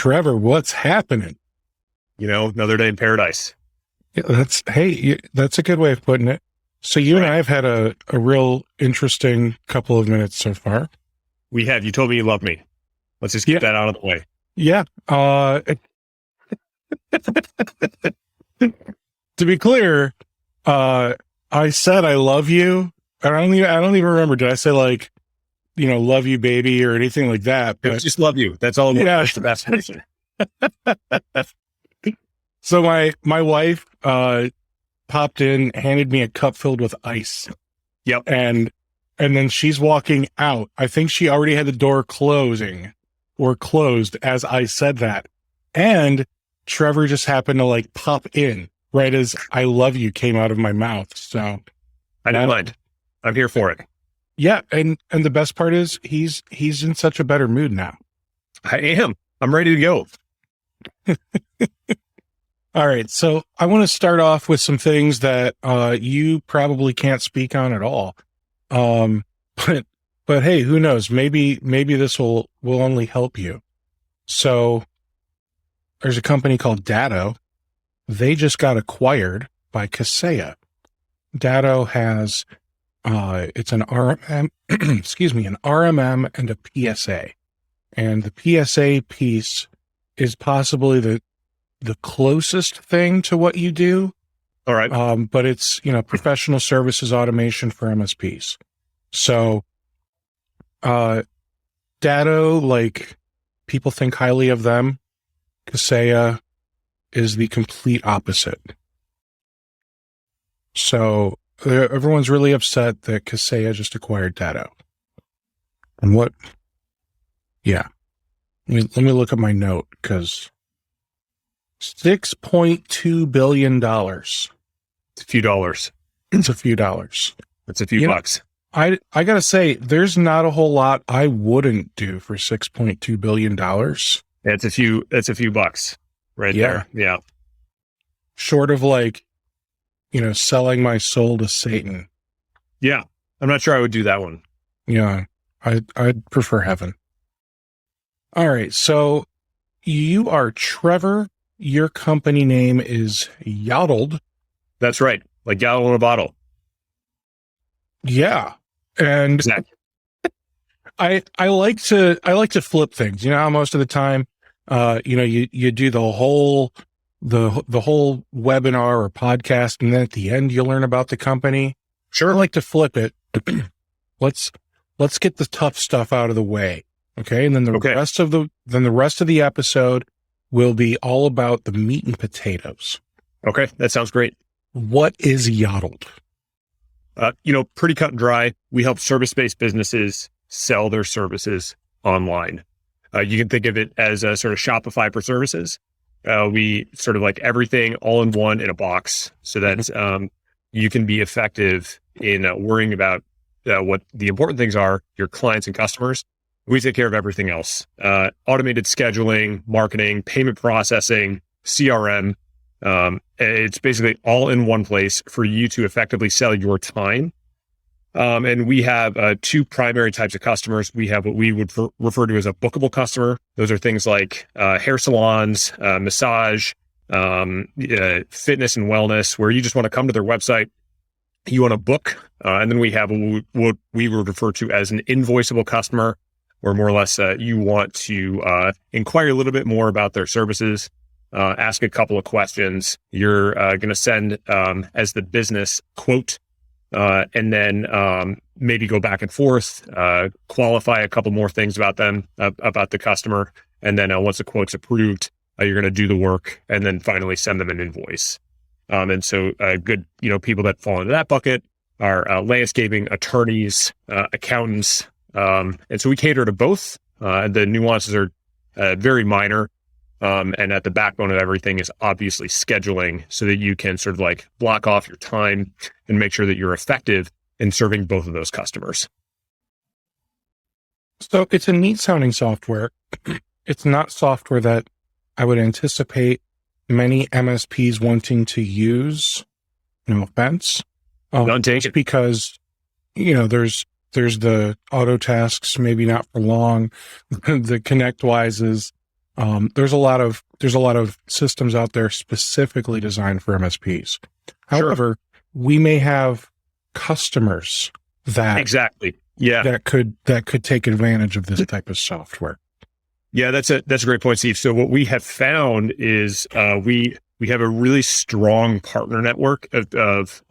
Trevor, what's happening? Another day in paradise. Yeah, that's a good way of putting it. So you and I have had a real interesting couple of minutes so far. We have. You told me you love me. Let's just get that out of the way. Yeah. To be clear, I said I love you. I don't even remember. Did I say love you, baby, or anything like that? But just love you. That's all. Yeah, that's the best answer. So my wife popped in, handed me a cup filled with ice. Yep. And then she's walking out. I think she already had the door closed as I said that. And Trevor just happened to pop in right as I love you came out of my mouth. So I didn't mind. I'm here for it. Yeah. And the best part is he's in such a better mood now. I am. I'm ready to go. All right. So I want to start off with some things that you probably can't speak on at all. But hey, who knows? Maybe this will only help you. So there's a company called Datto. They just got acquired by Kaseya. Datto has it's an RMM, an RMM and a PSA. And the PSA piece is possibly the closest thing to what you do. All right. But it's, professional services automation for MSPs. So, Datto, people think highly of them. Kaseya is the complete opposite. So everyone's really upset that Kaseya just acquired Datto. And what? Yeah. Let me look at my note, because $6.2 billion. It's a few dollars. It's a few dollars. It's a few bucks. I got to say, there's not a whole lot I wouldn't do for $6.2 billion. Yeah, it's a few bucks right there. Yeah. Short of selling my soul to Satan. Yeah. I'm not sure I would do that one. Yeah. I'd prefer heaven. All right. So you are Trevor. Your company name is Yottled. That's right. Like Yottled in a bottle. Yeah. And exactly. I like to flip things. How most of the time, you do the whole webinar or podcast, and then at the end you learn about the company. Sure. I like to flip it. Let's get the tough stuff out of the way. Okay. And then the rest of the episode will be all about the meat and potatoes. Okay. That sounds great. What is Yottled? Pretty cut and dry. We help service-based businesses sell their services online. You can think of it as a sort of Shopify for services. We sort of everything all in one in a box, so that you can be effective in worrying about what the important things are, your clients and customers. We take care of everything else. Automated scheduling, marketing, payment processing, CRM. It's basically all in one place for you to effectively sell your time. And we have two primary types of customers. We have what we would refer to as a bookable customer. Those are things like hair salons, massage, fitness and wellness, where you just want to come to their website, you want to book. And then we have what we would refer to as an invoiceable customer, where more or less you want to inquire a little bit more about their services, ask a couple of questions. You're going to send, as the business, quote, and then maybe go back and forth, qualify a couple more things about them, about the customer. And then once the quote's approved, you're going to do the work and then finally send them an invoice. And so good, people that fall into that bucket are landscaping, attorneys, accountants. And so we cater to both. The nuances are very minor. And at the backbone of everything is obviously scheduling, so that you can sort of block off your time and make sure that you're effective in serving both of those customers. So it's a neat sounding software. It's not software that I would anticipate many MSPs wanting to use. No offense. Don't take it. Because, there's the auto tasks, maybe not for long, the ConnectWises, There's a lot of systems out there specifically designed for MSPs. However, we may have customers that Exactly. Yeah. that could take advantage of this type of software. Yeah, that's a great point, Steve. So what we have found is we have a really strong partner network of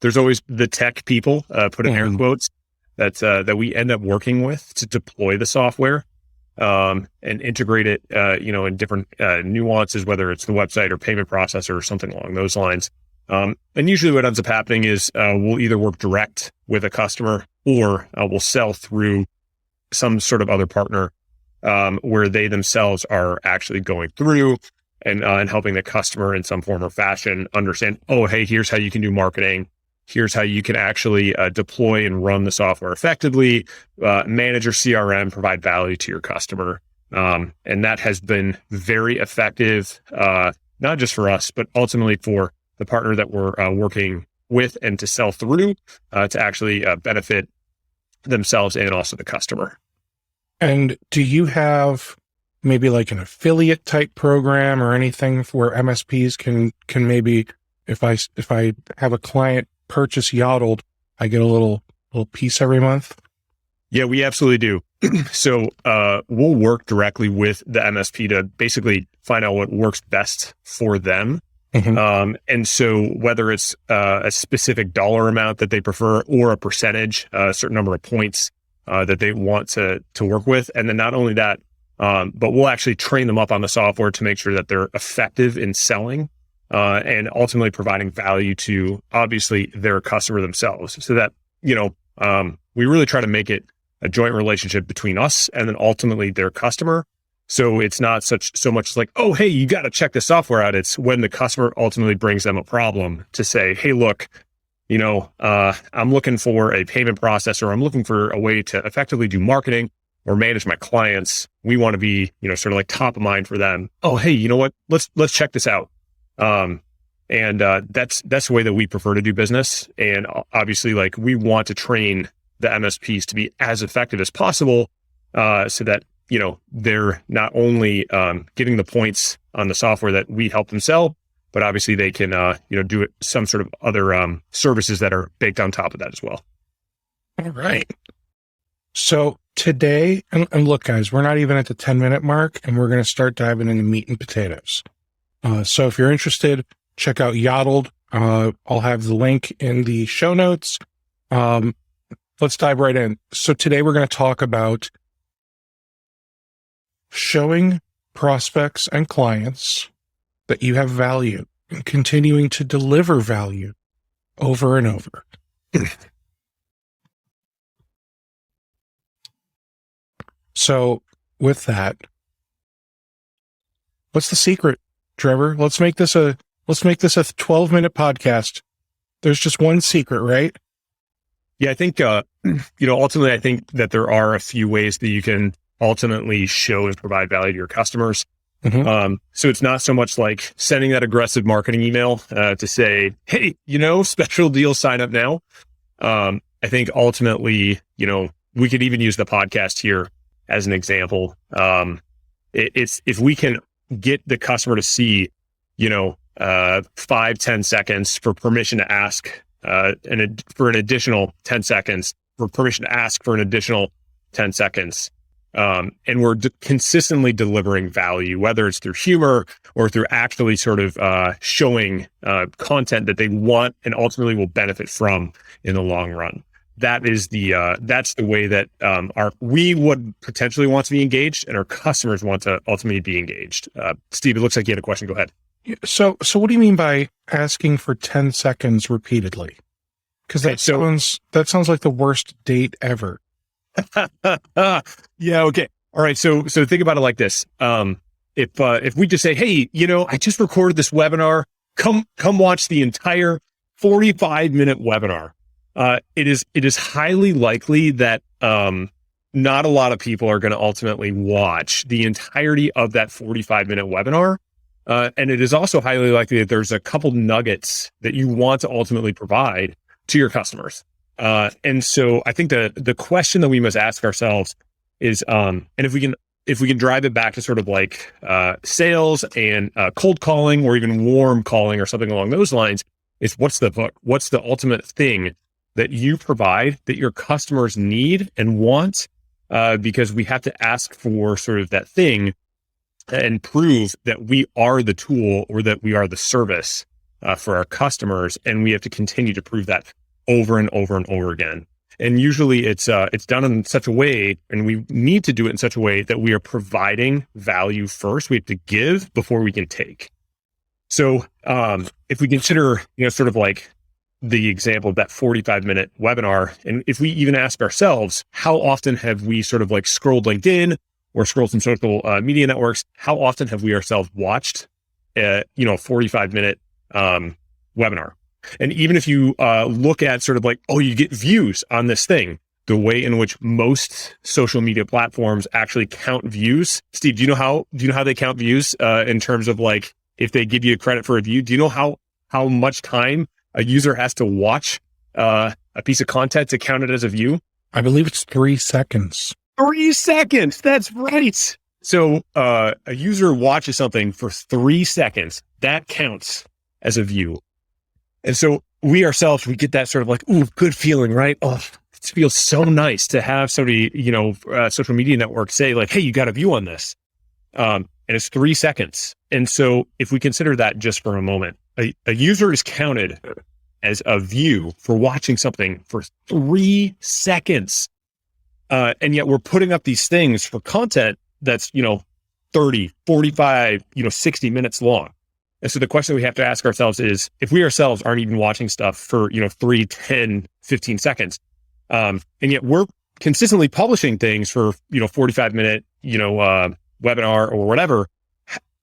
there's always the tech people, put in air quotes, that we end up working with to deploy the software and integrate it in different nuances, whether it's the website or payment processor or something along those lines. And usually what ends up happening is we'll either work direct with a customer or we'll sell through some sort of other partner where they themselves are actually going through and helping the customer in some form or fashion understand, oh, hey, here's how you can do marketing. Here's how you can actually deploy and run the software effectively, manage your CRM, provide value to your customer. And that has been very effective, not just for us, but ultimately for the partner that we're working with and to sell through to actually benefit themselves and also the customer. And do you have maybe like an affiliate type program or anything where MSPs can maybe, if I have a client purchase Yottled, I get a little piece every month? Yeah, we absolutely do. So we'll work directly with the MSP to basically find out what works best for them. Mm-hmm. And so whether it's a specific dollar amount that they prefer or a percentage, a certain number of points that they want to work with. And then not only that, but we'll actually train them up on the software to make sure that they're effective in selling and ultimately providing value to obviously their customer themselves. So that, we really try to make it a joint relationship between us and then ultimately their customer. So it's not so much like, oh, hey, you got to check the software out. It's when the customer ultimately brings them a problem to say, hey, look, I'm looking for a payment processor. I'm looking for a way to effectively do marketing or manage my clients. We want to be, sort of like top of mind for them. Oh, hey, you know what? Let's check this out. And that's the way that we prefer to do business. And obviously, like, we want to train the MSPs to be as effective as possible, so that they're not only getting the points on the software that we help them sell, but obviously they can do it some sort of other services that are baked on top of that as well. All right. So today, and look, guys, we're not even at the 10-minute mark, and we're going to start diving into meat and potatoes. So if you're interested, check out Yottled. I'll have the link in the show notes. Let's dive right in. So today we're going to talk about showing prospects and clients that you have value and continuing to deliver value over and over. So with that, what's the secret, Trevor? Let's make this a 12-minute podcast. There's just one secret, right? Yeah, I think, ultimately, I think that there are a few ways that you can ultimately show and provide value to your customers. Mm-hmm. So it's not so much like sending that aggressive marketing email to say, hey, special deal, sign up now. I think ultimately, we could even use the podcast here as an example. It's if we can get the customer to see, 5-10 seconds for permission to ask, for an additional 10 seconds, for permission to ask for an additional 10 seconds. And we're consistently delivering value, whether it's through humor or through actually sort of showing content that they want and ultimately will benefit from in the long run. That's the way that we would potentially want to be engaged, and our customers want to ultimately be engaged. Steve, it looks like you had a question. Go ahead. So what do you mean by asking for 10 seconds repeatedly? Because that sounds like the worst date ever. Yeah. Okay. All right. So think about it like this. If we just say, hey, I just recorded this webinar, come watch the entire 45-minute webinar. It is highly likely that, not a lot of people are going to ultimately watch the entirety of that 45-minute webinar. And it is also highly likely that there's a couple nuggets that you want to ultimately provide to your customers. And so I think the question that we must ask ourselves is, and if we can if we can drive it back to sort of like sales and cold calling or even warm calling or something along those lines, is what's the hook? What's the ultimate thing that you provide that your customers need and want? Because we have to ask for sort of that thing and prove that we are the tool or that we are the service for our customers. And we have to continue to prove that over and over and over again. And usually it's done in such a way, and we need to do it in such a way that we are providing value first. We have to give before we can take. So if we consider, sort of like the example of that 45-minute webinar, and if we even ask ourselves, how often have we sort of like scrolled LinkedIn or scrolled some social media networks? How often have we ourselves watched a 45-minute webinar? And even if you look at sort of like, oh, you get views on this thing, the way in which most social media platforms actually count views. Steve, do you know how they count views in terms of like, if they give you credit for a view? Do you know how much time a user has to watch a piece of content to count it as a view? I believe it's 3 seconds. 3 seconds. That's right. So a user watches something for 3 seconds. That counts as a view. And so we ourselves, we get that sort of like, ooh, good feeling, right? Oh, it feels so nice to have somebody, social media network say like, hey, you got a view on this. And it's 3 seconds. And so if we consider that just for a moment, a user is counted as a view for watching something for 3 seconds. And yet we're putting up these things for content that's, 30, 45, 60 minutes long. And so the question we have to ask ourselves is, if we ourselves aren't even watching stuff for, 3, 10, 15 seconds, and yet we're consistently publishing things for, 45-minute, webinar or whatever,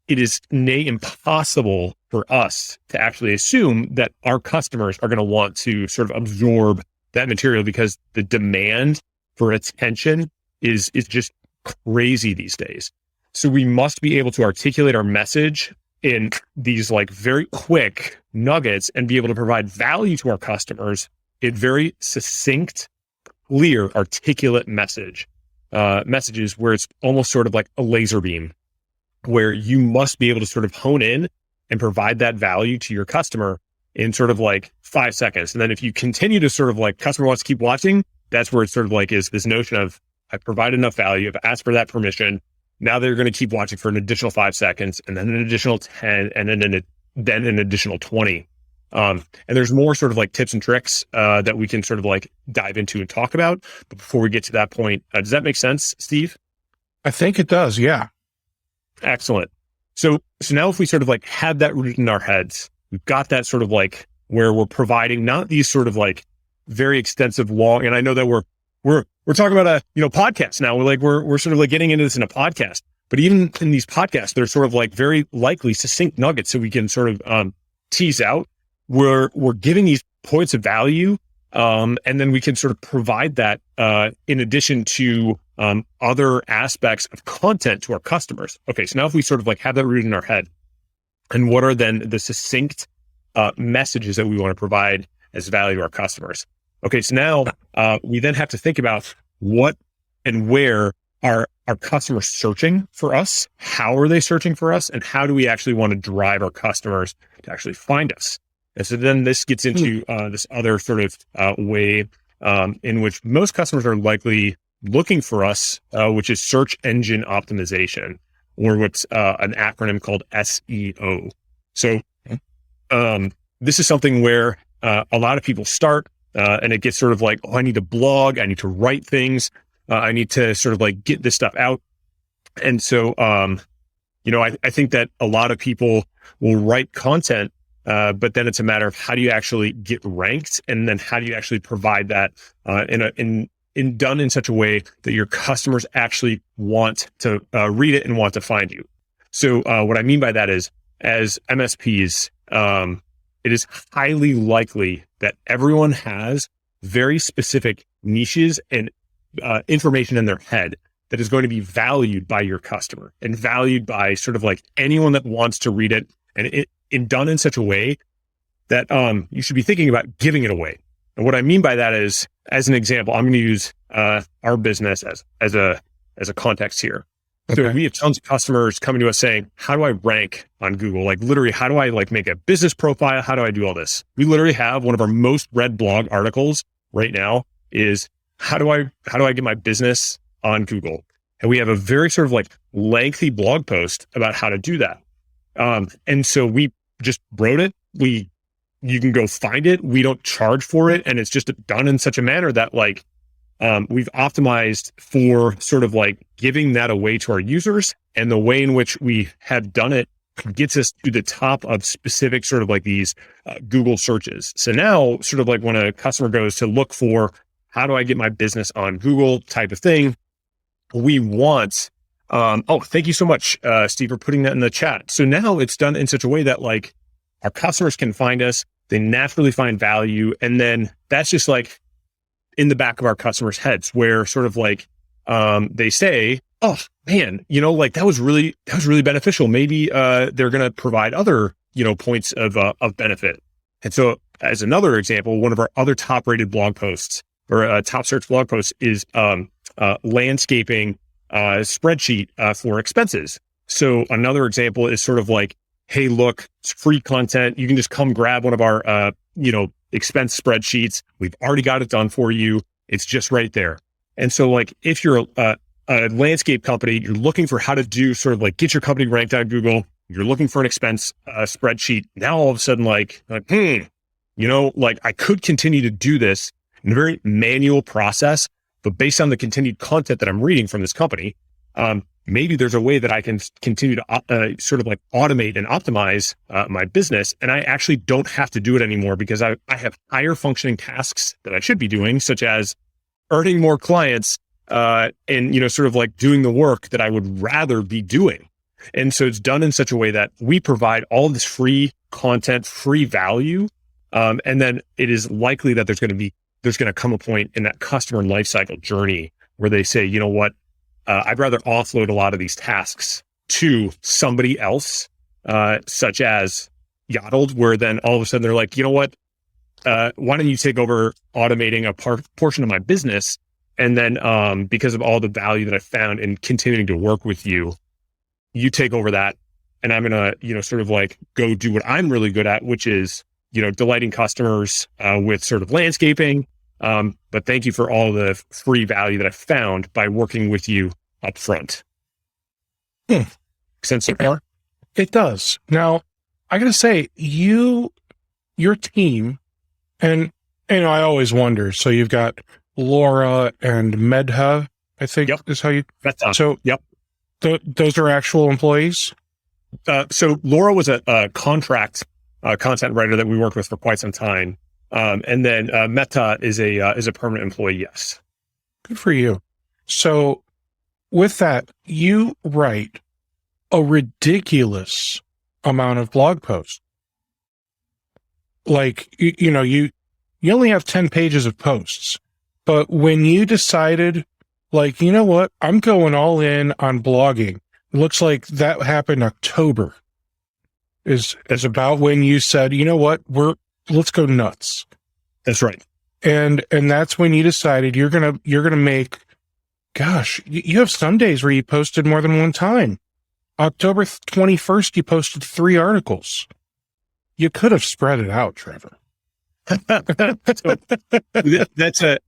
it is near impossible for us to actually assume that our customers are going to want to sort of absorb that material, because the demand for attention is just crazy these days. So we must be able to articulate our message in these like very quick nuggets and be able to provide value to our customers in very succinct, clear, articulate messages where it's almost sort of like a laser beam, where you must be able to sort of hone in and provide that value to your customer in sort of like 5 seconds. And then if you continue to sort of like customer wants to keep watching, that's where it's sort of like is this notion of I provide enough value, I've asked for that permission. Now they're going to keep watching for an additional 5 seconds, and then an additional 10, and then an additional 20. And there's more sort of like tips and tricks that we can sort of like dive into and talk about. But before we get to that point, does that make sense, Steve? I think it does. Yeah. Excellent. So now if we sort of like have that rooted in our heads, we've got that sort of like where we're providing not these sort of like very extensive long, and I know that we're talking about a, podcast now. We're sort of like getting into this in a podcast, but even in these podcasts, they're sort of like very likely succinct nuggets. So we can sort of, tease out we're giving these points of value. And then we can sort of provide that, in addition to, other aspects of content to our customers. Okay. So now if we sort of like have that rooted in our head, and what are then the succinct, messages that we want to provide as value to our customers? Okay, so now we then have to think about what and where are our customers searching for us? How are they searching for us? And how do we actually want to drive our customers to actually find us? And so then this gets into this other sort of way in which most customers are likely looking for us, which is search engine optimization, or what's an acronym called SEO. So this is something where a lot of people start, and it gets sort of like, oh, I need to blog, I need to write things, I need to sort of like get this stuff out. And so, I think that a lot of people will write content, but then it's a matter of how do you actually get ranked, and then how do you actually provide that done in such a way that your customers actually want to read it and want to find you. So what I mean by that is, as MSPs, it is highly likely that everyone has very specific niches and information in their head that is going to be valued by your customer and valued by sort of like anyone that wants to read it, and it done in such a way that you should be thinking about giving it away. And what I mean by that is, as an example, I'm going to use our business as a context here. So Okay. we have tons of customers coming to us saying, how do I rank on Google? Like literally, how do I like make a business profile? How do I do all this? We literally have one of our most read blog articles right now is how do I get my business on Google? And we have a very sort of like lengthy blog post about how to do that. And so we just wrote it. You can go find it. We don't charge for it. And it's just done in such a manner that like, we've optimized for sort of like giving that away to our users, and the way in which we have done it gets us to the top of specific sort of like these Google searches. So now sort of like when a customer goes to look for how do I get my business on Google type of thing, we want, thank you so much, Steve, for putting that in the chat. So now it's done in such a way that like our customers can find us, they naturally find value. And then that's just like in the back of our customers' heads where sort of like, they say, oh man, like that was really beneficial. Maybe, they're going to provide other, points of benefit. And so as another example, one of our other top rated blog posts or top search blog posts is, landscaping, spreadsheet, for expenses. So another example is sort of like, hey, look, it's free content. You can just come grab one of our, expense spreadsheets. We've already got it done for you. It's just right there. And so like, if you're a landscape company, you're looking for how to do sort of like get your company ranked on Google, you're looking for an expense spreadsheet. Now, all of a sudden, like, like I could continue to do this in a very manual process, but based on the continued content that I'm reading from this company, maybe there's a way that I can continue to sort of like automate and optimize my business. And I actually don't have to do it anymore because I have higher functioning tasks that I should be doing, such as earning more clients and, sort of like doing the work that I would rather be doing. And so it's done in such a way that we provide all of this free content, free value. And then it is likely that there's going to come a point in that customer lifecycle journey where they say, you know what? I'd rather offload a lot of these tasks to somebody else, such as Yottled, where then all of a sudden they're like, you know what? Why don't you take over automating a portion of my business? And then because of all the value that I found in continuing to work with you, you take over that. And I'm going to, sort of like go do what I'm really good at, which is, delighting customers with sort of landscaping. But thank you for all the free value that I found by working with you up front. Sense so far? It does. Now, I got to say, your team, and I always wonder. So you've got Laura and Medha, I think is how you. That's so. Yep. Those are actual employees. So Laura was a contract content writer that we worked with for quite some time, and then Meta is a permanent employee. Yes. Good for you. So with that, you write a ridiculous amount of blog posts. Like, you only have 10 pages of posts, but when you decided, like, you know what, I'm going all in on blogging. It looks like that happened October is about when you said, you know what, let's go nuts. That's right. And that's when you decided you're going to make, gosh, you have some days where you posted more than one time. October 21st, you posted 3 articles. You could have spread it out, Trevor. So,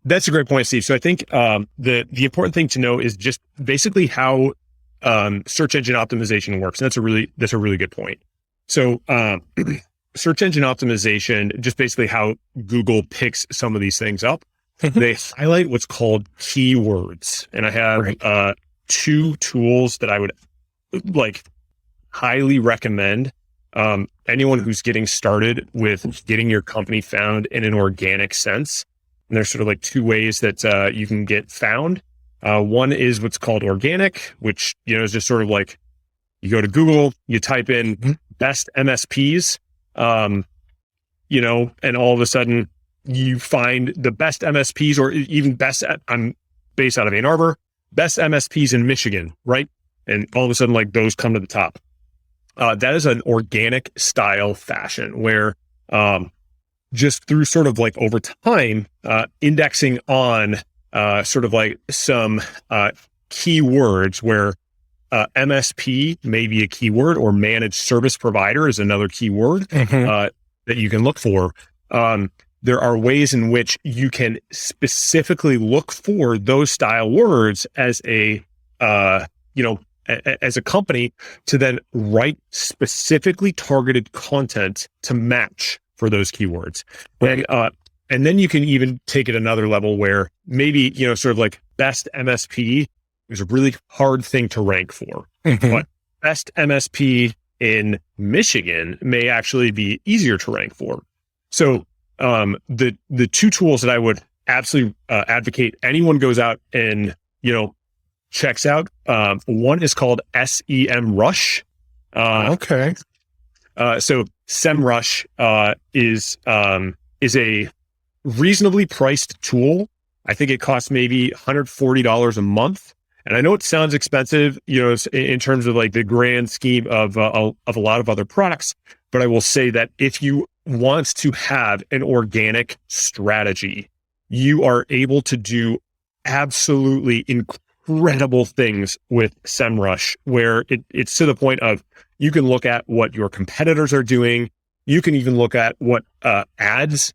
that's a great point, Steve. So I think the important thing to know is just basically how search engine optimization works. And that's a really good point. So search engine optimization, just basically how Google picks some of these things up. They highlight what's called keywords, and I have 2 tools that I would like highly recommend. Anyone who's getting started with getting your company found in an organic sense. And there's sort of like 2 ways that you can get found. One is what's called organic, which, is just sort of like you go to Google, you type in best MSPs, and all of a sudden you find the best MSPs, or even I'm based out of Ann Arbor, best MSPs in Michigan, right? And all of a sudden, like, those come to the top. That is an organic style fashion where just through sort of like over time, indexing on sort of like some keywords where MSP may be a keyword, or managed service provider is another keyword that you can look for. There are ways in which you can specifically look for those style words as a as a company to then write specifically targeted content to match for those keywords. Right. And then you can even take it another level where maybe, sort of like best MSP is a really hard thing to rank for, but best MSP in Michigan may actually be easier to rank for. So the two tools that I would absolutely advocate anyone goes out and, checks out, one is called SEMrush. Okay. So SEMrush is a reasonably priced tool. I think it costs maybe $140 a month. And I know it sounds expensive, in terms of like the grand scheme of a lot of other products. But I will say that if you want to have an organic strategy, you are able to do absolutely incredible things with SEMrush, where it's to the point of you can look at what your competitors are doing. You can even look at what ads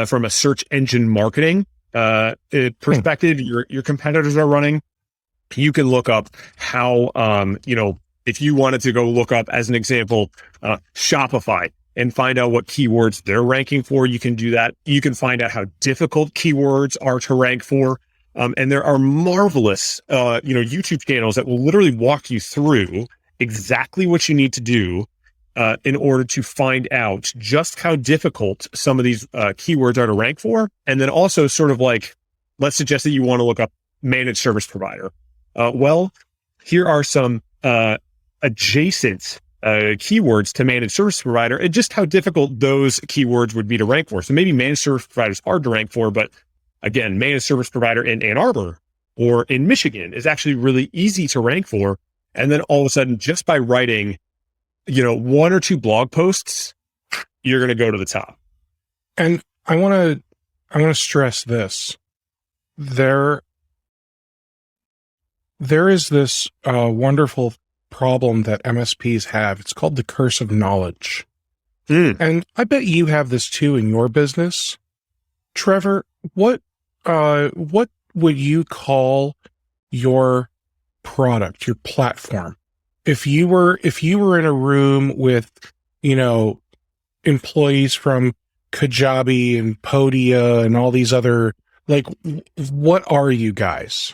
from a search engine marketing perspective your competitors are running. You can look up how, if you wanted to go look up, as an example, Shopify and find out what keywords they're ranking for, you can do that. You can find out how difficult keywords are to rank for. And there are marvelous, YouTube channels that will literally walk you through exactly what you need to do in order to find out just how difficult some of these keywords are to rank for. And then also sort of like, let's suggest that you want to look up managed service provider. Well, here are some adjacent keywords to managed service provider, and just how difficult those keywords would be to rank for. So maybe managed service provider is hard to rank for, but again, managed service provider in Ann Arbor or in Michigan is actually really easy to rank for. And then all of a sudden, just by writing, one or two blog posts, you're going to go to the top. And I want to stress this. There is this wonderful problem that MSPs have. It's called the curse of knowledge. And I bet you have this too in your business. Trevor, what would you call your product, your platform? If you were in a room with, employees from Kajabi and Podia and all these other, what are you guys?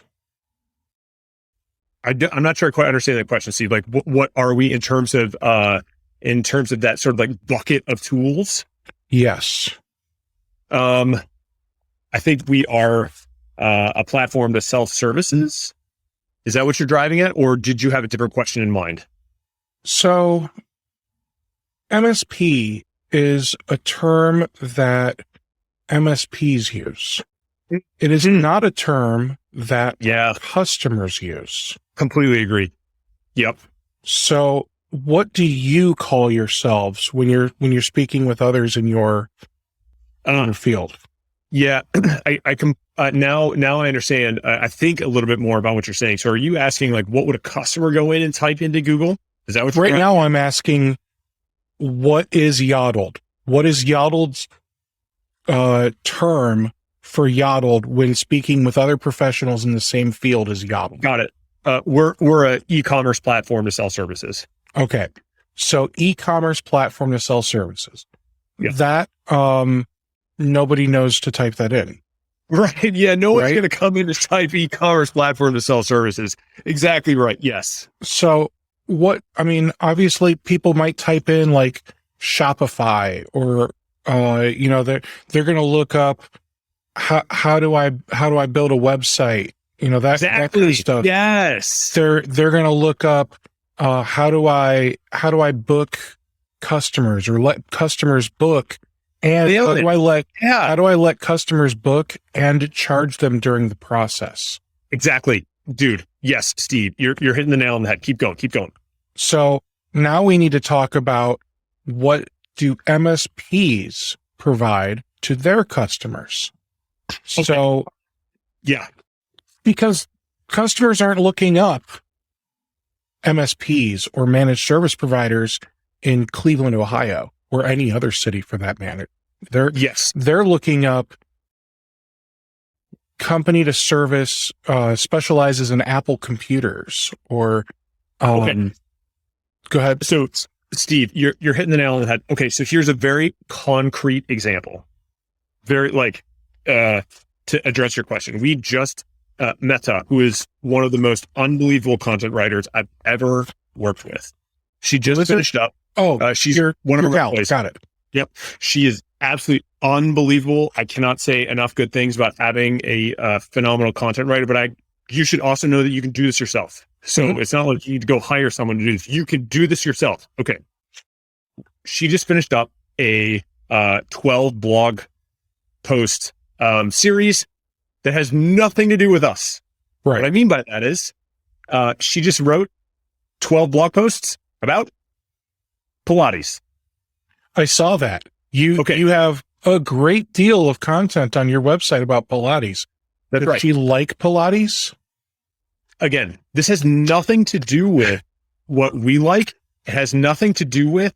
I'm not sure I quite understand that question, Steve. Like, what are we in terms of that sort of like bucket of tools? Yes. I think we are a platform to sell services. Is that what you're driving at, or did you have a different question in mind? So, MSP is a term that MSPs use. It is not a term that customers use. Completely agree. Yep. So, what do you call yourselves when you're speaking with others in your field? Yeah, I can now I understand. I think a little bit more about what you're saying. So, are you asking like, what would a customer go in and type into Google? Is that what you're right now? I'm asking, what is Yottled? What is Yottled's term for Yottled when speaking with other professionals in the same field as Yottled? Got it. We're an e-commerce platform to sell services. Okay, so e-commerce platform to sell services. Yeah. That nobody knows to type that in. Right. Yeah. No one's going to come in to type e-commerce platform to sell services. Exactly right. Yes. So obviously people might type in like Shopify or, they're going to look up how do I build a website? That kind of stuff. Yes. They're going to look up, how do I book customers or let customers book? And how do I let customers book and charge them during the process? Exactly. Dude. Yes, Steve, you're hitting the nail on the head. Keep going. So now we need to talk about, what do MSPs provide to their customers? Okay. So, yeah, because customers aren't looking up MSPs or managed service providers in Cleveland, Ohio, or any other city for that matter. They're looking up company to service specializes in Apple computers or Okay. Go ahead. So Steve, you're hitting the nail on the head. Okay, so here's a very concrete example. Very to address your question. We just Meta, who is one of the most unbelievable content writers I've ever worked with. She just finished up. She's one of our employees. Got it. Yep. She is absolutely unbelievable. I cannot say enough good things about having a phenomenal content writer, but you should also know that you can do this yourself. So it's not like you need to go hire someone to do this. You can do this yourself. Okay. She just finished up a 12 blog post series that has nothing to do with us. Right. What I mean by that is she just wrote 12 blog posts about Pilates. I saw that. You have a great deal of content on your website about Pilates. That's right. Does she like Pilates? Again, this has nothing to do with what we like. It has nothing to do with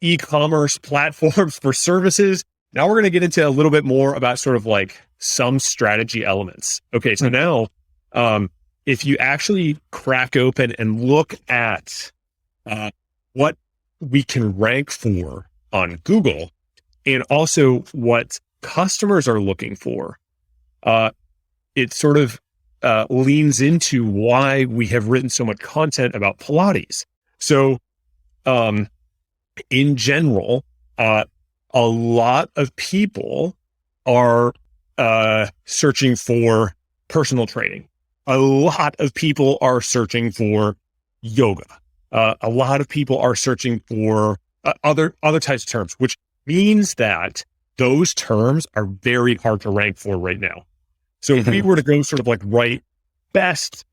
e-commerce platforms for services. Now we're going to get into a little bit more about sort of like some strategy elements. Okay, so now if you actually crack open and look at what we can rank for on Google and also what customers are looking for, it sort of leans into why we have written so much content about Pilates. So in general, a lot of people are searching for personal training. A lot of people are searching for yoga. A lot of people are searching for other types of terms, which means that those terms are very hard to rank for right now. So if we were to go sort of like write best,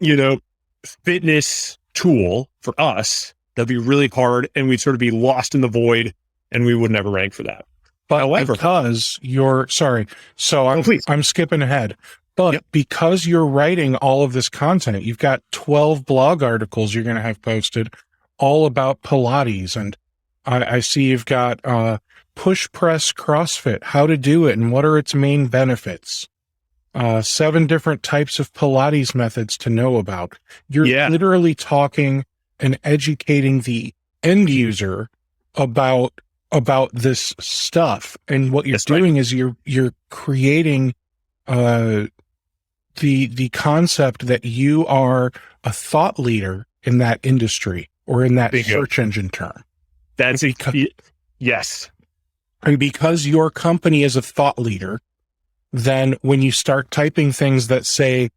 fitness tool for us, that'd be really hard, and we'd sort of be lost in the void, and we would never rank for that. But however, because I'm skipping ahead. But because you're writing all of this content, you've got 12 blog articles you're going to have posted all about Pilates. And I see you've got push press CrossFit, how to do it and what are its main benefits. 7 different types of Pilates methods to know about. You're literally talking and educating the end user about this stuff. And what you're doing is you're creating the concept that you are a thought leader in that industry or in that search engine term. That's yes. And because your company is a thought leader, then when you start typing things that say,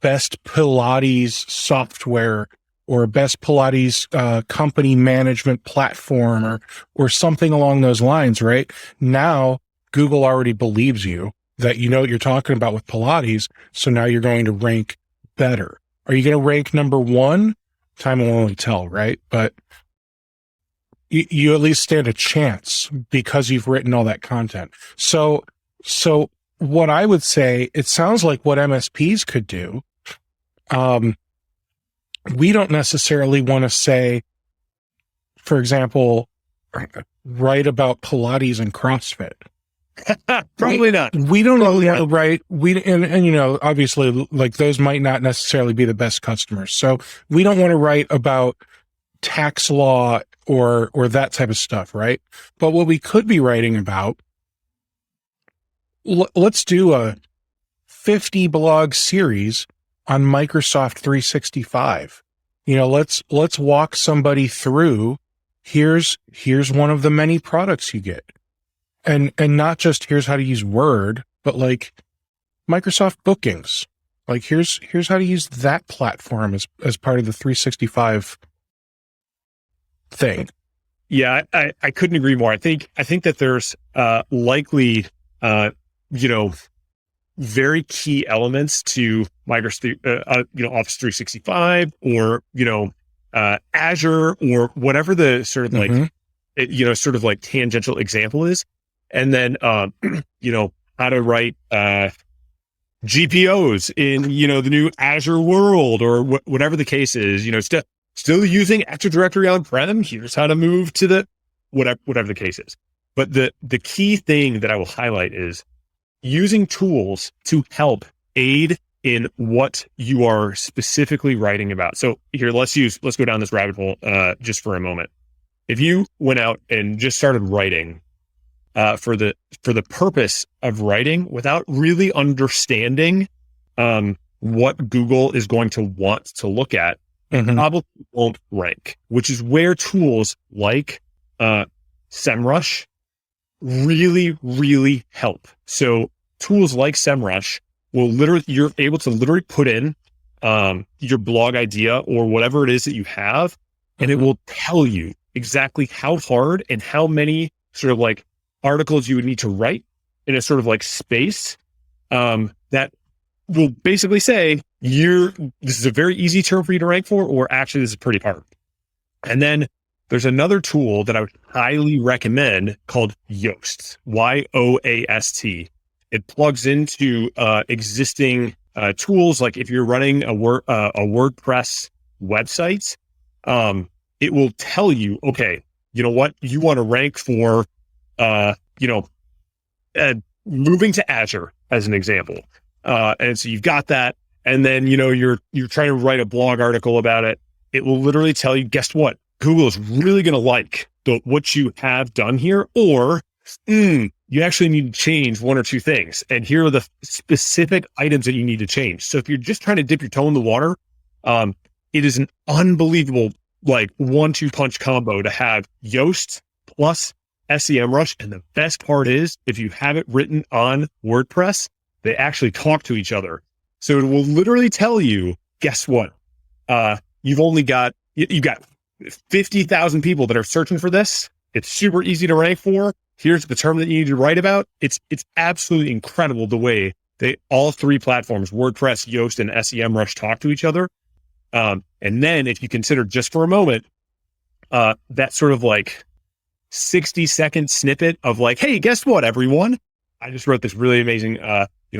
best Pilates software or best Pilates company management platform or something along those lines, right? Now, Google already believes you that you know what you're talking about with Pilates, so now you're going to rank better. Are you going to rank number 1? Time will only tell, right? But you at least stand a chance because you've written all that content. So what I would say, it sounds like what MSPs could do. We don't necessarily want to say, for example, write about Pilates and CrossFit. Probably not. We don't know want to write. Obviously, like those might not necessarily be the best customers. So we don't want to write about tax law or that type of stuff, right? But what we could be writing about, let's do a 50 blog series on Microsoft 365. Let's walk somebody through. Here's one of the many products you get. And not just here's how to use Word, but like Microsoft Bookings. Like here's how to use that platform as part of the 365 thing. Yeah, I couldn't agree more. I think that there's likely very key elements to Microsoft Office 365 or Azure or whatever the sort of like sort of like tangential example is. And then, how to write, GPOs in, the new Azure world or whatever the case is, still using Active Directory on-prem. Here's how to move to the whatever the case is. But the key thing that I will highlight is using tools to help aid in what you are specifically writing about. So here, let's go down this rabbit hole just for a moment. If you went out and just started writing for the purpose of writing without really understanding what Google is going to want to look at, probably won't rank, which is where tools like SEMrush really, really help. So tools like SEMrush you're able to literally put in your blog idea or whatever it is that you have, and it will tell you exactly how hard and how many sort of like articles you would need to write in a sort of like space that will basically say this is a very easy term for you to rank for, or actually this is pretty hard. And then there's another tool that I would highly recommend called Yoast, Yoast. It plugs into existing tools. Like if you're running a WordPress website, it will tell you, okay, you know what, you want to rank for, moving to Azure as an example. And so you've got that. And then, you're trying to write a blog article about it. It will literally tell you, guess what? Google is really going to like what you have done here, or you actually need to change one or two things. And here are the specific items that you need to change. So if you're just trying to dip your toe in the water, it is an unbelievable, like 1-2 punch combo to have Yoast plus SEMrush. And the best part is if you have it written on WordPress, they actually talk to each other. So it will literally tell you, guess what? You've got 50,000 people that are searching for this. It's super easy to rank for. Here's the term that you need to write about. It's absolutely incredible the way all three platforms, WordPress, Yoast, and SEMrush, talk to each other. And then if you consider just for a moment, that sort of like 60-second snippet of like, hey, guess what, everyone? I just wrote this really amazing,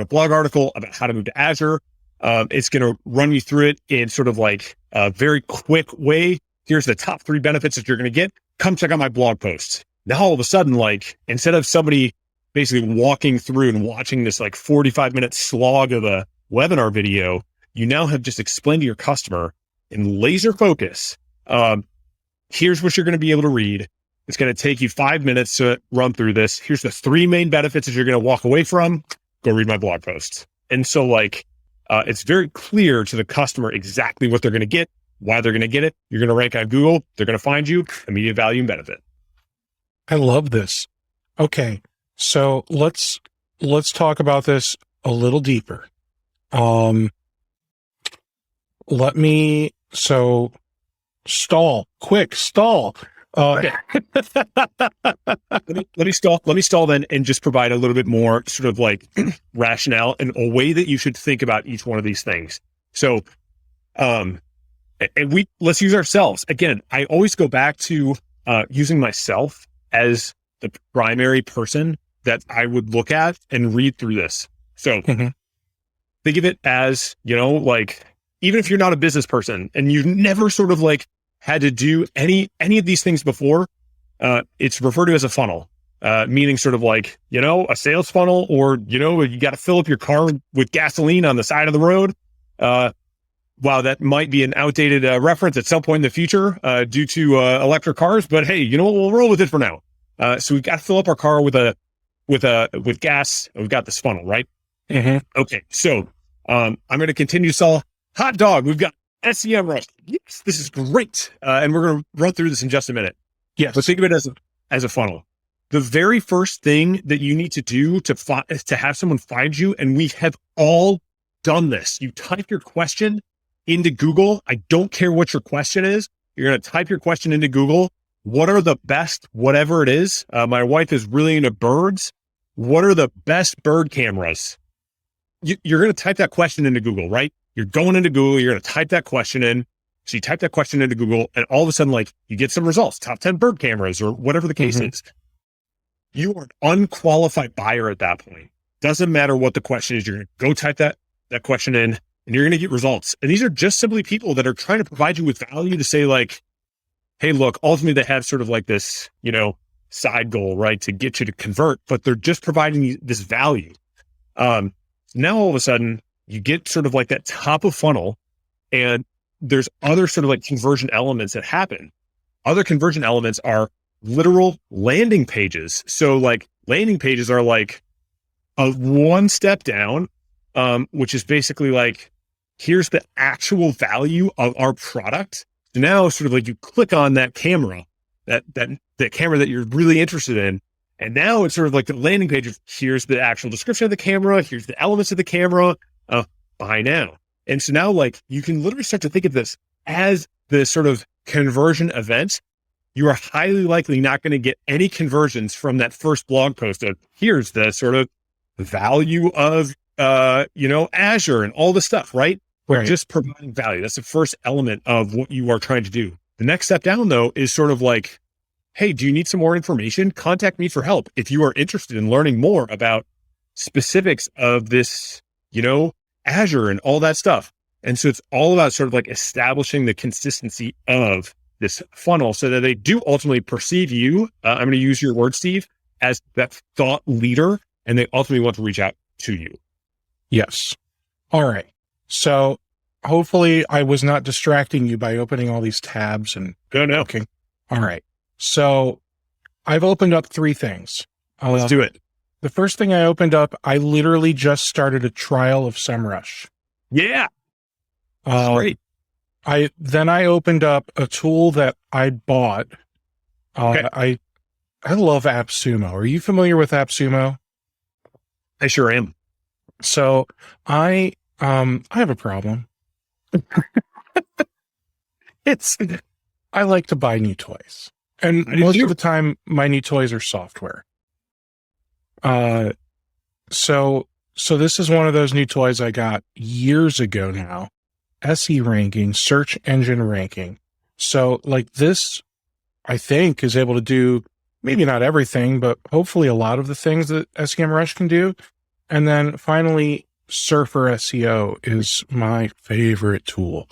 blog article about how to move to Azure. It's going to run you through it in sort of like a very quick way. Here's the top 3 benefits that you're going to get. Come check out my blog post. Now, all of a sudden, like, instead of somebody basically walking through and watching this like 45-minute slog of a webinar video, you now have just explained to your customer in laser focus, here's what you're going to be able to read. It's going to take you 5 minutes to run through this. Here's the 3 main benefits that you're going to walk away from. Go read my blog post. And so like, it's very clear to the customer exactly what they're going to get, why they're going to get it. You're going to rank on Google. They're going to find you, immediate value and benefit. I love this. Okay. So let's talk about this a little deeper. Stall. Okay. let me stall then and just provide a little bit more sort of like rationale and a way that you should think about each one of these things. So, let's use ourselves. Again, I always go back to using myself as the primary person that I would look at and read through this. So think of it as, like, even if you're not a business person and you've never sort of like had to do any of these things before, it's referred to as a funnel, meaning sort of like, a sales funnel, or, you got to fill up your car with gasoline on the side of the road. Wow, that might be an outdated reference at some point in the future due to electric cars, but hey, you know what? We'll roll with it for now. So we've got to fill up our car with gas. We've got this funnel, right? Okay, so I'm going to continue to sell hot dog. We've got SEMrush. Yes, this is great, and we're going to run through this in just a minute. Yes, but think of it as a funnel. The very first thing that you need to do to have someone find you, and we have all done this. You type your question into Google. I don't care what your question is. You're going to type your question into Google. What are the best, whatever it is? My wife is really into birds. What are the best bird cameras? You're going to type that question into Google, right? You're going into Google. You're going to type that question in. So you type that question into Google, and all of a sudden, like, you get some results, top 10 bird cameras or whatever the case is. You are an unqualified buyer at that point. Doesn't matter what the question is. You're going to go type that question in and you're going to get results. And these are just simply people that are trying to provide you with value to say like, hey, look, ultimately they have sort of like this, side goal, right? To get you to convert, but they're just providing you this value. Now all of a sudden you get sort of like that top of funnel, and there's other sort of like conversion elements that happen. Other conversion elements are literal landing pages. So like landing pages are like a one step down, which is basically like, here's the actual value of our product. So now sort of like you click on that camera, that camera that you're really interested in. And now it's sort of like the landing page of here's the actual description of the camera. Here's the elements of the camera. Buy now. And so now like you can literally start to think of this as the sort of conversion event. You are highly likely not going to get any conversions from that first blog post of here's the sort of value of, Azure and all the stuff, right? We're just providing value. That's the first element of what you are trying to do. The next step down though is sort of like, hey, do you need some more information? Contact me for help. If you are interested in learning more about specifics of this, Azure and all that stuff. And so it's all about sort of like establishing the consistency of this funnel so that they do ultimately perceive you. I'm going to use your word, Steve, as that thought leader, and they ultimately want to reach out to you. Yes. All right. So hopefully I was not distracting you by opening all these tabs and no. Okay. All right. So I've opened up 3 things. Let's do it. The first thing I opened up, I literally just started a trial of SEMrush. Yeah. Great. I opened up a tool that I bought. I love AppSumo. Are you familiar with AppSumo? I sure am. So I have a problem. I like to buy new toys. And most of the time my new toys are software. So this is one of those new toys I got years ago now. SE ranking, search engine ranking. So like this, I think is able to do maybe not everything, but hopefully a lot of the things that SEMrush can do. And then finally, Surfer SEO is my favorite tool.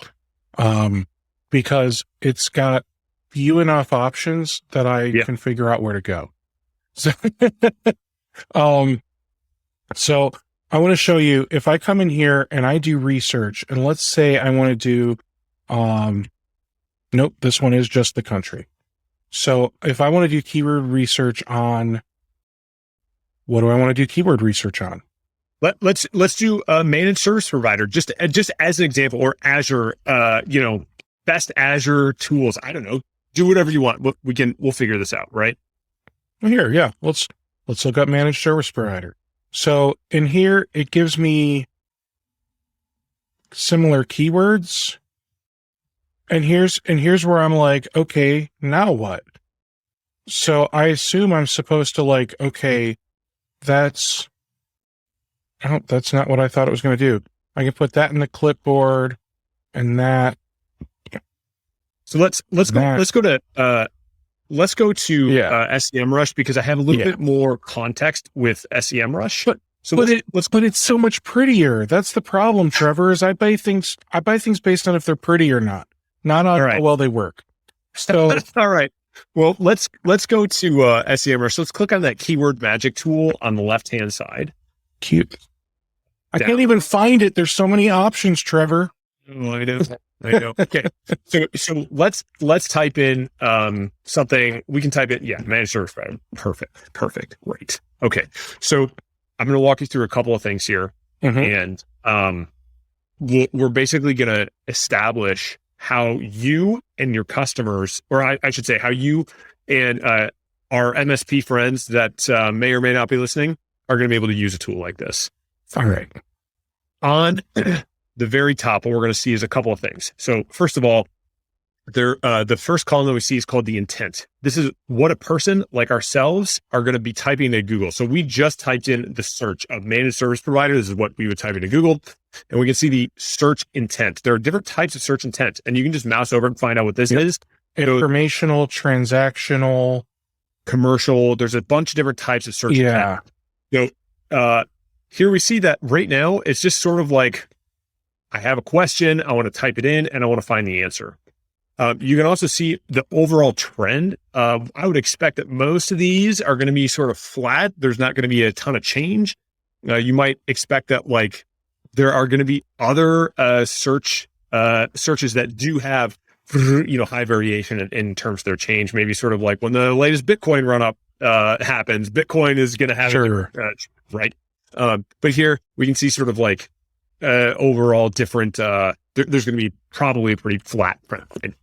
Because it's got few enough options that I can figure out where to go. So, so I want to show you, if I come in here and I do research, and let's say I want to do, nope, this one is just the country. So if I want to do keyword research on, what do I want to do keyword research on? Let's do a managed service provider, just as an example, or Azure, best Azure tools. I don't know. Do whatever you want. We'll figure this out, right? Here, yeah. Let's look up managed service provider. So in here, it gives me similar keywords. And here's where I'm like, okay, now what? So I assume I'm supposed to like, okay, that's not what I thought it was going to do. I can put that in the clipboard and that. So let's go to SEMrush, because I have a little bit more context with SEMrush. But it's so much prettier. That's the problem, Trevor, is I buy things based on if they're pretty or not on how well they work. So all right. Well, let's go to SEMrush. So let's click on that keyword magic tool on the left-hand side. Cute. I can't even find it. There's so many options, Trevor. Oh, I know. Okay. So let's type in something. We can type in, managed service provider. Perfect. Great. Okay. So I'm going to walk you through a couple of things here. And we're basically going to establish how you and your customers, or I should say how you and our MSP friends that may or may not be listening are going to be able to use a tool like this. All right. On the very top, what we're going to see is a couple of things. So first of all, the first column that we see is called the intent. This is what a person like ourselves are going to be typing into Google. So we just typed in the search of managed service provider. This is what we would type into Google. And we can see the search intent. There are different types of search intent, and you can just mouse over and find out what this is. Informational, transactional, commercial. There's a bunch of different types of search intent. So here we see that right now, it's just sort of like, I have a question, I want to type it in, and I want to find the answer. You can also see the overall trend. I would expect that most of these are going to be sort of flat. There's not going to be a ton of change. You might expect that like there are going to be other searches that do have high variation in terms of their change. Maybe sort of like when the latest Bitcoin run up happens, Bitcoin is going to have right. But here we can see sort of like overall different. There's going to be probably a pretty flat trend.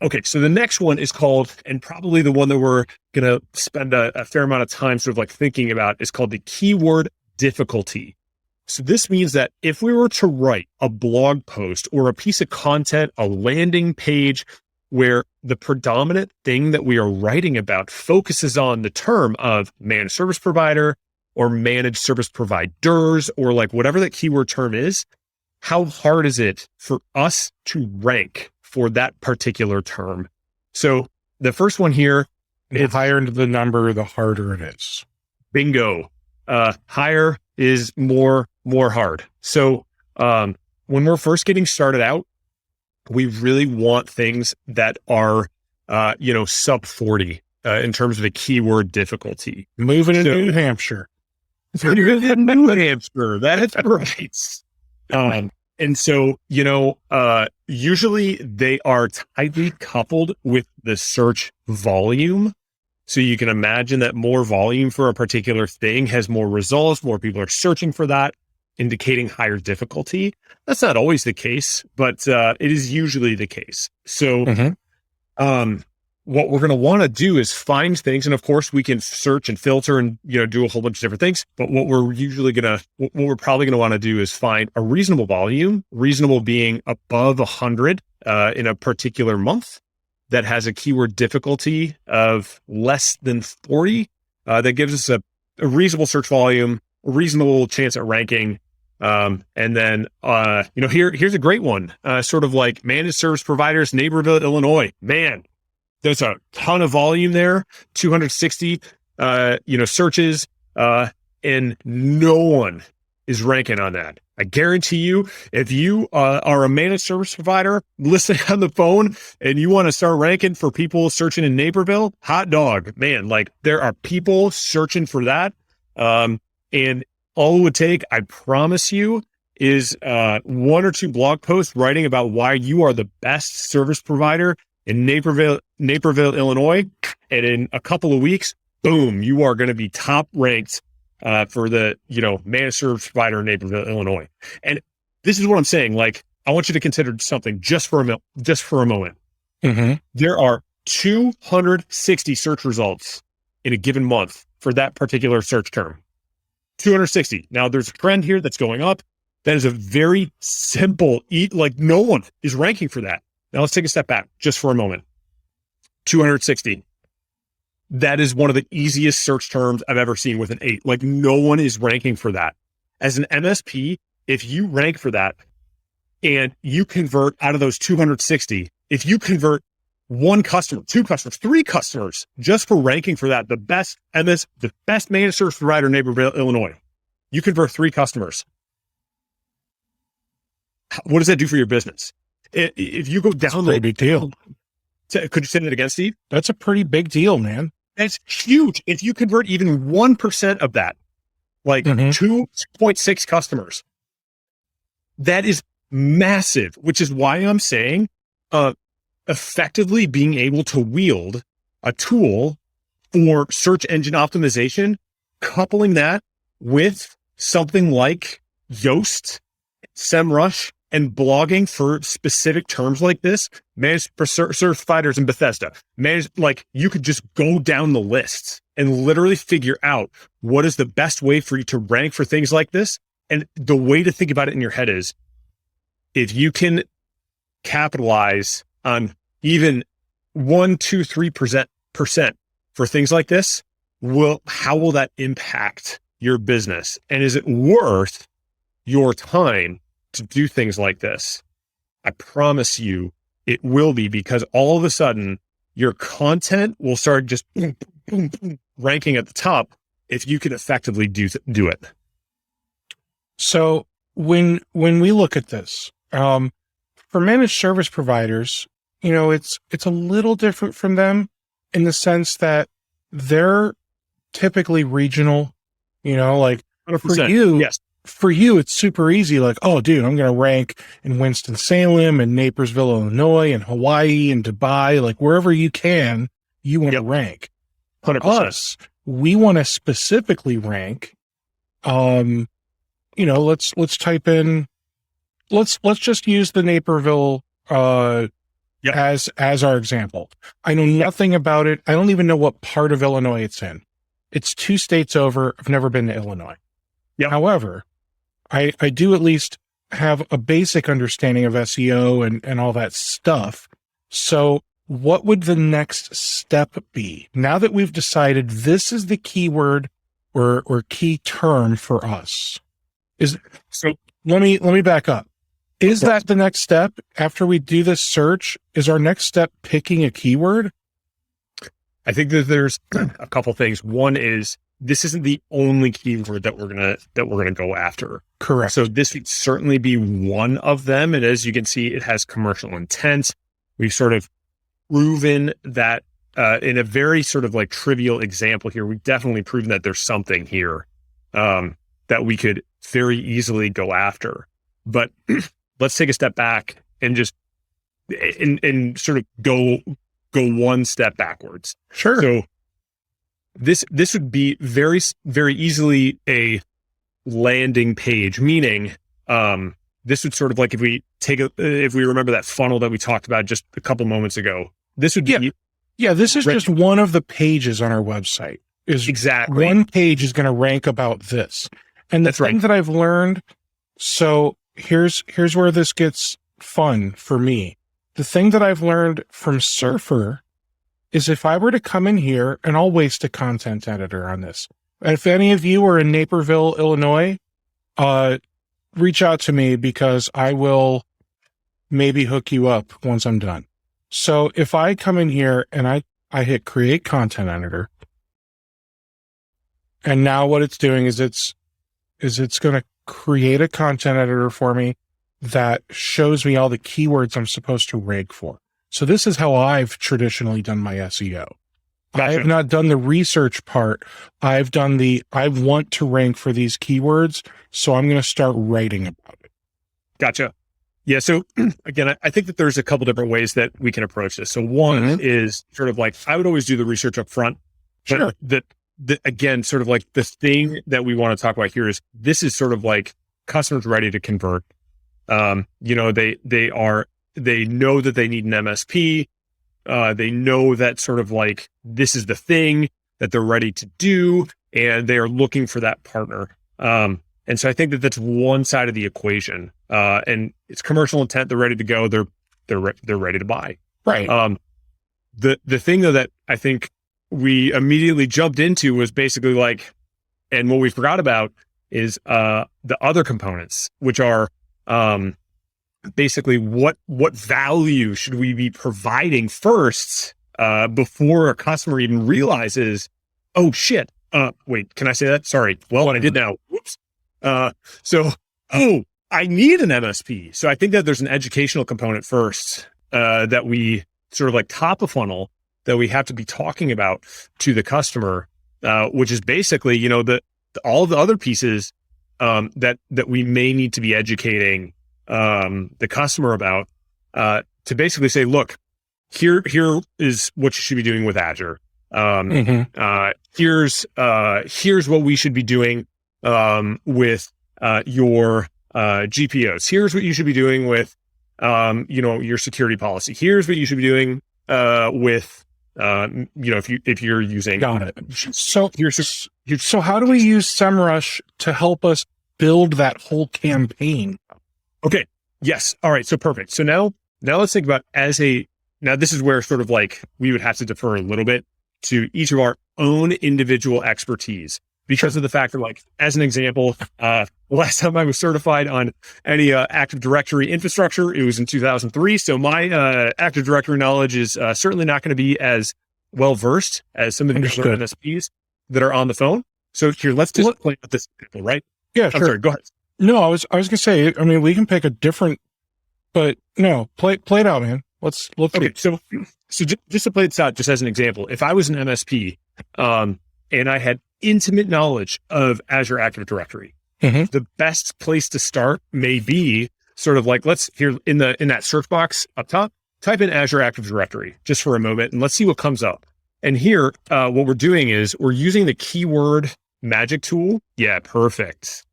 Okay, so the next one is called, and probably the one that we're going to spend a fair amount of time sort of like thinking about, is called the keyword difficulty. So this means that if we were to write a blog post or a piece of content, a landing page, where the predominant thing that we are writing about focuses on the term of managed service provider or managed service providers, or like whatever that keyword term is, how hard is it for us to rank for that particular term? So the first one here, the higher the number, the harder it is. Bingo. Higher is more hard. So when we're first getting started out, we really want things that are sub 40 in terms of the keyword difficulty. Moving to New Hampshire. New Hampshire. That is right. And so, usually they are tightly coupled with the search volume. So you can imagine that more volume for a particular thing has more results, more people are searching for that, indicating higher difficulty. That's not always the case, but it is usually the case. So what we're going to want to do is find things. And of course, we can search and filter and, do a whole bunch of different things. But what we're probably going to want to do is find a reasonable volume, reasonable being above 100 in a particular month, that has a keyword difficulty of less than 40. That gives us a reasonable search volume, a reasonable chance at ranking. And then, here's a great one, sort of like managed service providers, Naperville, Illinois. Man, there's a ton of volume there, 260, searches, and no one is ranking on that. I guarantee you, if you are a managed service provider listening on the phone and you want to start ranking for people searching in Naperville, hot dog, man, like there are people searching for that. And all it would take, I promise you, is one or two blog posts writing about why you are the best service provider in Naperville, Illinois. And in a couple of weeks, boom, you are going to be top ranked for the, managed service provider in Naperville, Illinois. And this is what I'm saying. Like, I want you to consider something just for a moment. Mm-hmm. There are 260 search results in a given month for that particular search term. 260. Now there's a trend here that's going up. That is a very simple like no one is ranking for that. Now let's take a step back just for a moment. 260. That is one of the easiest search terms I've ever seen with an 8. Like no one is ranking for that. As an MSP, if you rank for that and you convert out of those 260, if you convert one customer, two customers, three customers, just for ranking for that, the best managed service provider in Naperville, Illinois, you convert 3 customers. What does that do for your business? If you go down the big deal. Could you say that again, Steve? That's a pretty big deal, man. That's huge. If you convert even 1% of that, like 2.6 customers, that is massive, which is why I'm saying, effectively being able to wield a tool for search engine optimization, coupling that with something like Yoast, SEMrush, and blogging for specific terms like this, managed service providers in Bethesda, you could just go down the list and literally figure out what is the best way for you to rank for things like this. And the way to think about it in your head is, if you can capitalize on even 1, 2, 3% for things like this, how will that impact your business? And is it worth your time to do things like this? I promise you it will be, because all of a sudden your content will start just ranking at the top if you can effectively do it. So when we look at this, for managed service providers, it's a little different from them in the sense that they're typically regional. Like for 100%. you, Yes. it's super easy. Like, oh, dude, I'm going to rank in Winston-Salem and Naperville, Illinois, and Hawaii and Dubai, like wherever you can, you want to rank. 100%. Us, we want to specifically rank. Let's type in. Let's just use the Naperville as our example. I know nothing about it. I don't even know what part of Illinois it's in. It's 2 states over. I've never been to Illinois. Yep. However, I do at least have a basic understanding of SEO and all that stuff. So what would the next step be? Now that we've decided this is the keyword or key term for us, let me back up. Is that the next step after we do this search? Is our next step picking a keyword? I think that there's a couple things. One is this isn't the only keyword that we're gonna go after. Correct. So this would certainly be one of them. And as you can see, it has commercial intent. We've sort of proven that in a very sort of like trivial example here, we've definitely proven that there's something here that we could very easily go after. But let's take a step back and just and sort of go one step backwards. Sure. So this would be very, very easily a landing page, meaning this would sort of like if we remember that funnel that we talked about just a couple moments ago, this would be this is just one of the pages on our website. Is exactly one page is going to rank about this. And the thing that I've learned, so here's where this gets fun for me. The thing that I've learned from Surfer is if I were to come in here, and I'll waste a content editor on this. If any of you are in Naperville, Illinois, reach out to me because I will maybe hook you up once I'm done. So if I come in here and I hit create content editor, and now what it's doing is it's going to create a content editor for me that shows me all the keywords I'm supposed to rank for. So this is how I've traditionally done my SEO. Gotcha. I have not done the research part. I've done I want to rank for these keywords, so I'm going to start writing about it. Gotcha. Yeah. So again, I think that there's a couple different ways that we can approach this. So one is sort of like, I would always do the research up front. Sure. Again, sort of like the thing that we want to talk about here is this is sort of like customers ready to convert. They know that they need an MSP. They know that sort of like this is the thing that they're ready to do, and they are looking for that partner. And so I think that that's one side of the equation. And it's commercial intent. They're ready to go. They're ready to buy. Right. The thing though that I think we immediately jumped into was basically like, and what we forgot about is the other components, which are basically what value should we be providing first before a customer even realizes, oh shit, wait, can I say that? Sorry. Well, I did now. Whoops. I need an MSP. So I think that there's an educational component first that we sort of like top of funnel that we have to be talking about to the customer, which is basically, all the other pieces that we may need to be educating the customer about to basically say, look, here is what you should be doing with Azure. Here's what we should be doing with your GPOs. Here's what you should be doing with your security policy. Here's what you should be doing with if you're using. Got it. So how do we use SEMrush to help us build that whole campaign? Okay. Yes. All right. So perfect. So now let's think about now this is where sort of like we would have to defer a little bit to each of our own individual expertise because of the fact that, like, as an example, last time I was certified on any Active Directory infrastructure, it was in 2003. So my Active Directory knowledge is certainly not going to be as well versed as some of the other MSPs that are on the phone. So here, let's just play with this example, right? Yeah, sure. I'm sorry, go ahead. No, I was gonna say, I mean, we can pick a different, but no, play it out, man. Let's Okay, so just to play this out, just as an example, if I was an MSP, and I had intimate knowledge of Azure Active Directory, Mhm. the best place to start may be sort of like, let's here in that search box up top, type in Azure Active Directory just for a moment, and let's see what comes up. And here, what we're doing is we're using the keyword magic tool. Yeah, perfect.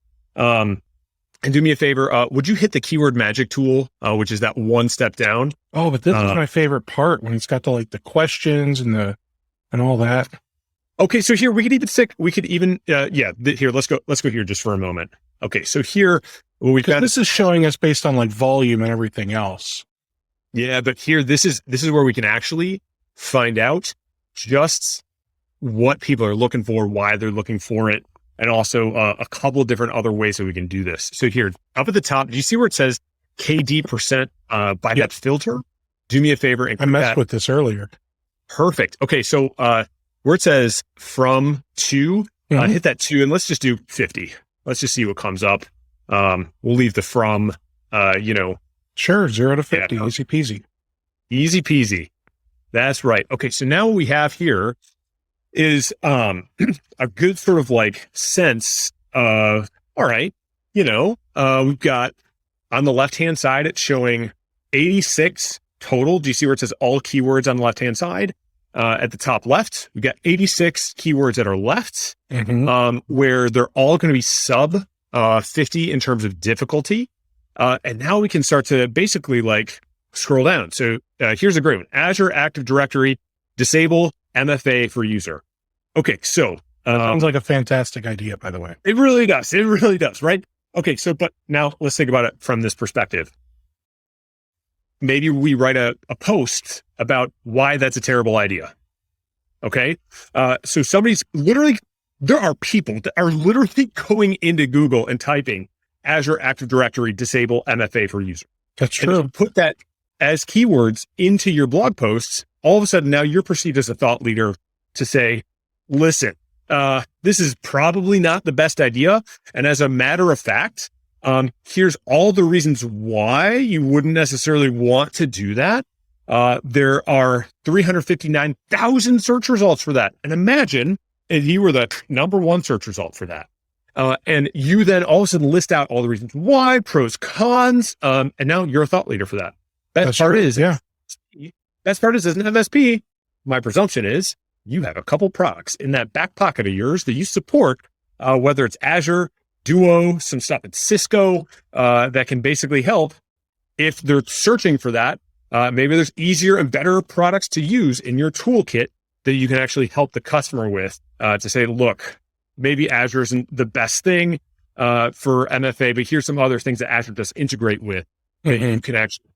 And do me a favor, would you hit the keyword magic tool, which is that one step down? Oh, but this is my favorite part when it's got the questions and all that. Okay, so here we could even here, let's go here just for a moment. Okay, so here we've got this is showing us based on like volume and everything else. Yeah, but here this is where we can actually find out just what people are looking for, why they're looking for it, and also a couple of different other ways that we can do this. So here, up at the top, do you see where it says KD% by that filter? Do me a favor and I messed with this earlier. Perfect. Okay, so where it says from to, hit that 2, and let's just do 50. Let's just see what comes up. We'll leave the from, Sure, 0 to 50, Yeah, easy peasy. Easy peasy. That's right. Okay, so now what we have here is a good sort of like sense of, all right, we've got on the left-hand side, it's showing 86 total. Do you see where it says all keywords on the left-hand side? At the top left, we've got 86 keywords that are left, where they're all going to be sub 50 in terms of difficulty. And now we can start to basically like scroll down. So here's a great one. Azure Active Directory, disable MFA for user. Okay, so sounds like a fantastic idea, by the way. It really does. It really does, right? Okay, so but now let's think about it from this perspective. Maybe we write a post about why that's a terrible idea. Okay, so there are people that are literally going into Google and typing Azure Active Directory, disable MFA for user. That's true. And put that as keywords into your blog posts. All of a sudden, now you're perceived as a thought leader to say, listen, this is probably not the best idea. And as a matter of fact, here's all the reasons why you wouldn't necessarily want to do that. There are 359,000 search results for that. And imagine if you were the number one search result for that. And you then all of a sudden list out all the reasons why, pros, cons, and now you're a thought leader for that. Best part is as an MSP, my presumption is you have a couple products in that back pocket of yours that you support, whether it's Azure, Duo, some stuff at Cisco, that can basically help. If they're searching for that, maybe there's easier and better products to use in your toolkit that you can actually help the customer with, to say, look, maybe Azure isn't the best thing for MFA, but here's some other things that Azure does integrate with that you can actually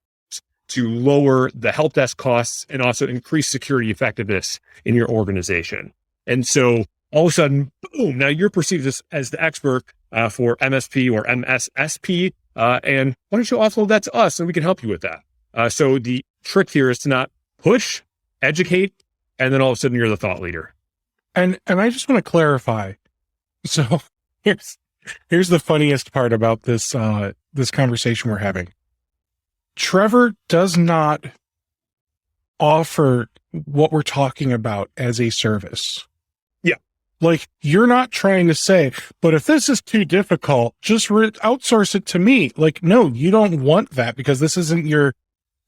to lower the help desk costs and also increase security effectiveness in your organization. And so all of a sudden, boom, now you're perceived as the expert for MSP or MSSP. And why don't you offload that to us and we can help you with that? So the trick here is to not push, educate, and then all of a sudden you're the thought leader. And I just want to clarify. So here's the funniest part about this this conversation we're having. Trevor does not offer what we're talking about as a service. Yeah. Like you're not trying to say, but if this is too difficult, just outsource it to me. Like, no, you don't want that because this isn't your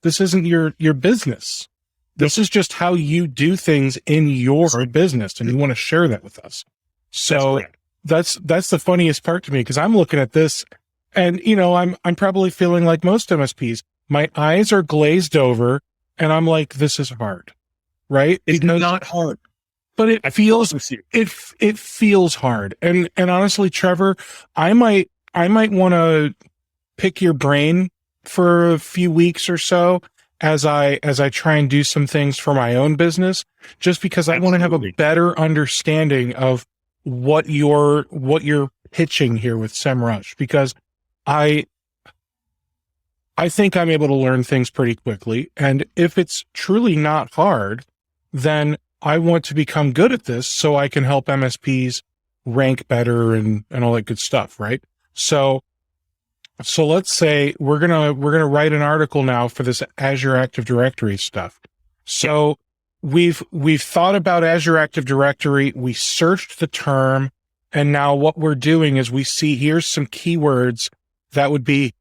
business. This is just how you do things in your business and you want to share that with us. So that's the funniest part to me because I'm looking at this and, I'm probably feeling like most MSPs. My eyes are glazed over and I'm like, this is hard, right? It's not hard, but it feels hard. And honestly, Trevor, I might want to pick your brain for a few weeks or so as I try and do some things for my own business, just because I want to have a better understanding of what you're pitching here with SEMrush, because I think I'm able to learn things pretty quickly. And if it's truly not hard, then I want to become good at this so I can help MSPs rank better and all that good stuff. Right. So So let's say we're gonna write an article now for this Azure Active Directory stuff. So we've thought about Azure Active Directory, we searched the term, and now what we're doing is we see here's some keywords that would be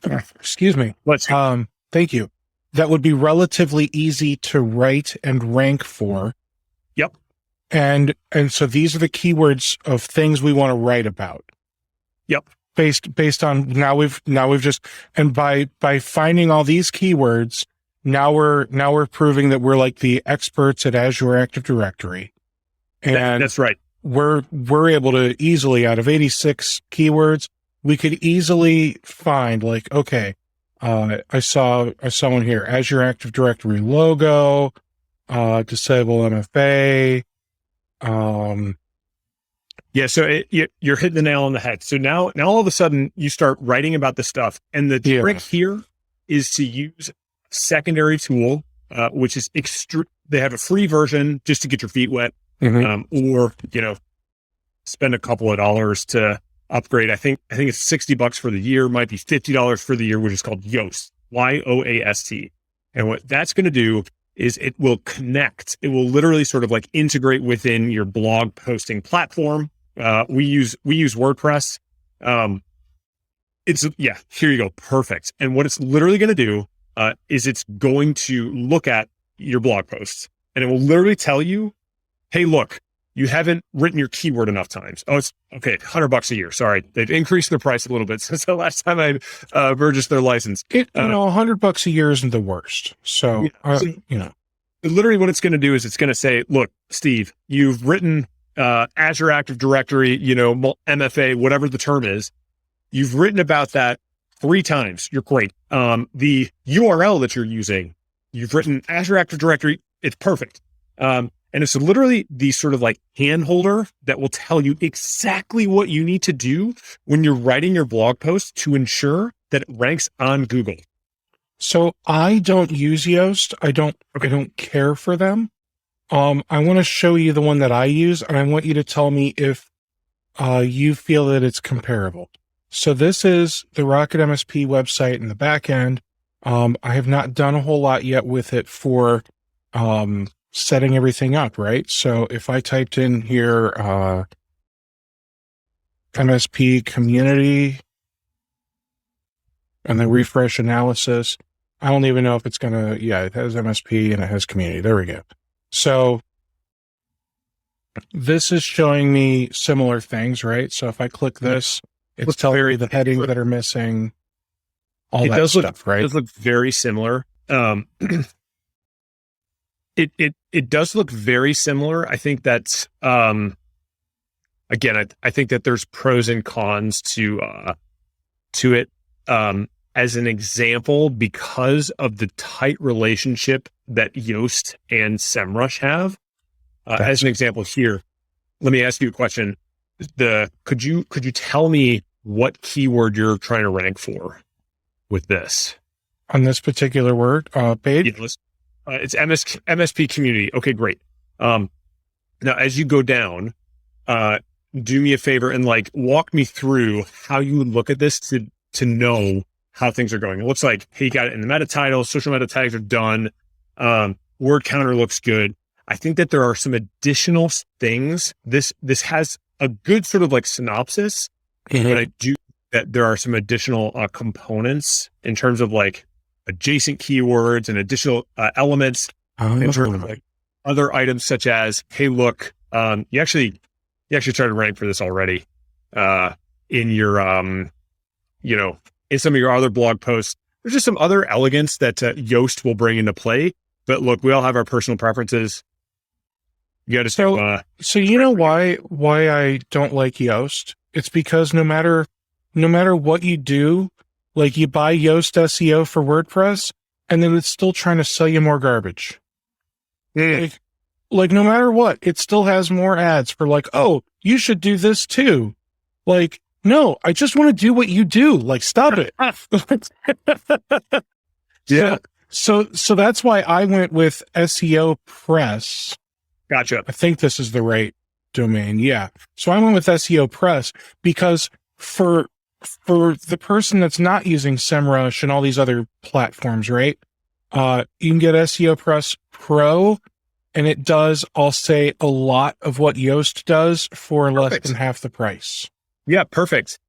excuse me. Thank you. That would be relatively easy to write and rank for. Yep. And so these are the keywords of things we want to write about. Yep. Based on now we've just, and by finding all these keywords, now we're proving that we're like the experts at Azure Active Directory. And that's right. We're able to easily, out of 86 keywords, we could easily find like, okay, I saw one here, Azure Active Directory logo, disable MFA. Yeah, so you're hitting the nail on the head. So now all of a sudden you start writing about this stuff, and the trick here is to use secondary tool, which is they have a free version just to get your feet wet, or spend a couple of dollars to upgrade. I think it's $60 for the year, might be $50 for the year, which is called Yoast, Yoast. And what that's going to do is it will connect. It will literally sort of like integrate within your blog posting platform. We use WordPress. Here you go. Perfect. And what it's literally going to do is it's going to look at your blog posts, and it will literally tell you, hey, look, you haven't written your keyword enough times. Oh, it's okay. $100 a year. Sorry. They've increased the price a little bit since the last time I purchased their license. $100 a year isn't the worst. So, literally what it's going to do is it's going to say, look, Steve, you've written Azure Active Directory, MFA, whatever the term is. You've written about that 3 times. You're great. The URL that you're using, you've written Azure Active Directory. It's perfect. And it's literally the sort of like hand holder that will tell you exactly what you need to do when you're writing your blog post to ensure that it ranks on Google. So I don't use Yoast. I don't care for them. I want to show you the one that I use, and I want you to tell me if you feel that it's comparable. So this is the RocketMSP website in the back end. I have not done a whole lot yet with it for setting everything up, right? So if I typed in here MSP community and then refresh analysis, I don't even know if it's gonna, it has MSP and it has community. There we go. So this is showing me similar things, right? So if I click this, it's telling me the headings that are missing, all that stuff, right? It does look very similar. It does look very similar. I think that's again, I think that there's pros and cons to it. As an example, because of the tight relationship that Yoast and SEMrush have. As an example here, let me ask you a question. Could you tell me what keyword you're trying to rank for with this? On this particular word page? Yeah, it's MSP community. Okay, great. Now, as you go down, do me a favor and walk me through how you would look at this to know how things are going. It looks like, hey, you got it in the meta title, social meta tags are done. Word counter looks good. I think that there are some additional things. This has a good sort of synopsis, but I do that there are some additional components in terms of adjacent keywords and additional elements in terms of other items such as, hey, look, you actually tried to rank for this already in your, in some of your other blog posts. There's just some other elegance that Yoast will bring into play. But look, we all have our personal preferences. You got to so you know why I don't like Yoast? It's because no matter what you do, you buy Yoast SEO for WordPress, and then it's still trying to sell you more garbage. No matter what, it still has more ads for oh, you should do this too. No, I just want to do what you do. Stop it. Yeah. So that's why I went with SEO Press. Gotcha. I think this is the right domain. Yeah. So I went with SEO Press because for for the person that's not using SEMrush and all these other platforms, right? You can get SEO Press Pro, and it does, I'll say, a lot of what Yoast does for less than half the price. Yeah, perfect.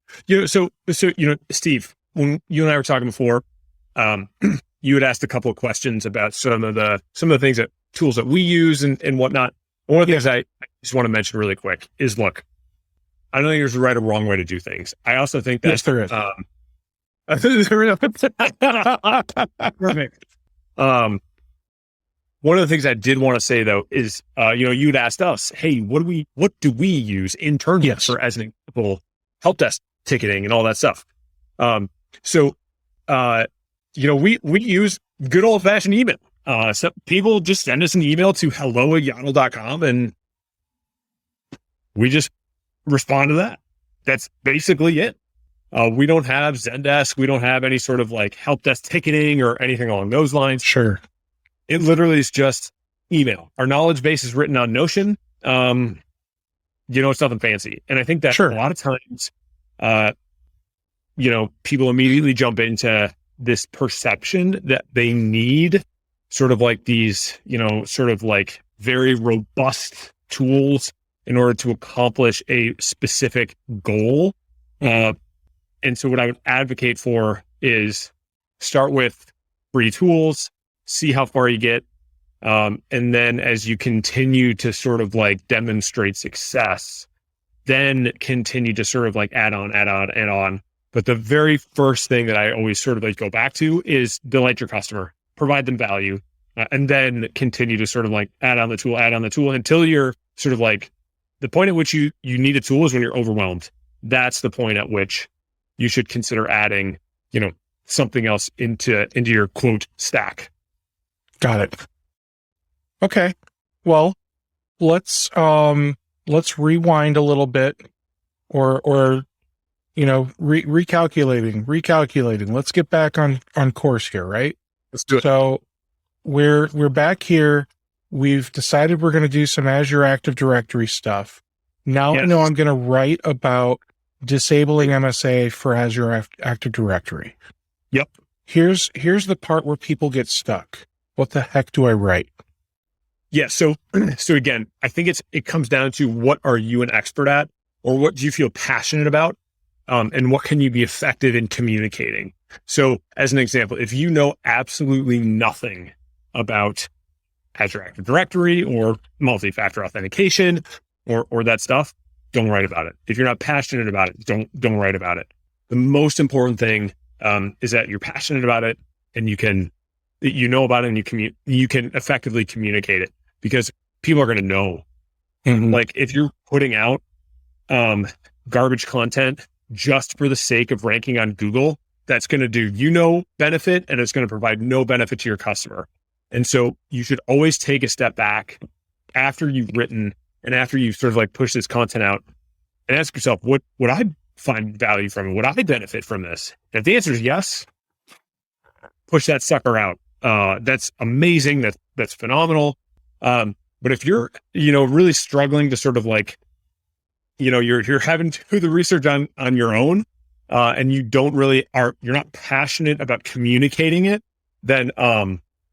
So Steve, when you and I were talking before, you had asked a couple of questions about some of the things tools that we use and whatnot. One of the things I just want to mention really quick is, look, I don't think there's a right or wrong way to do things. I also think that yes, there is. Perfect. One of the things I did want to say though is, you'd asked us, hey, what do we use internally for, as an example, help desk ticketing and all that stuff. We use good old fashioned email. So people just send us an email to hello@yottled.com and we just respond to that. That's basically it. We don't have Zendesk. We don't have any sort of like help desk ticketing or anything along those lines. Sure. It literally is just email. Our knowledge base is written on Notion. It's nothing fancy. And I think that a lot of times, people immediately jump into this perception that they need sort of like these, sort of like very robust tools in order to accomplish a specific goal. And so what I would advocate for is start with free tools, see how far you get. And then as you continue to sort of like demonstrate success, then continue to sort of like add on. But the very first thing that I always sort of like go back to is delight your customer, provide them value, and then continue to sort of like add on the tool until you're sort of like the point at which you need a tool is when you're overwhelmed. That's the point at which you should consider adding, something else into your quote stack. Got it. Okay. Well, let's rewind a little bit or recalculating. Let's get back on course here, right? Let's do it. So we're back here. We've decided we're going to do some Azure Active Directory stuff. Now I know I'm going to write about disabling MSA for Azure Active Directory. Yep. Here's the part where people get stuck. What the heck do I write? Yeah. So again, I think it comes down to what are you an expert at, or what do you feel passionate about? And what can you be effective in communicating? So as an example, if you know absolutely nothing about Azure Active Directory or multi-factor authentication or that stuff, don't write about it. If you're not passionate about it, don't write about it. The most important thing is that you're passionate about it and you know about it and you can effectively communicate it, because people are going to know. Mm-hmm. Like if you're putting out garbage content just for the sake of ranking on Google, that's going to do benefit, and it's going to provide no benefit to your customer. And so you should always take a step back after you've written and after you sort of like push this content out and ask yourself, would I find value from it? Would I benefit from this? And if the answer is yes, push that sucker out. That's amazing. That's phenomenal. But if you're, really struggling to sort of like, you're having to do the research on your own, and you you're not passionate about communicating it, then,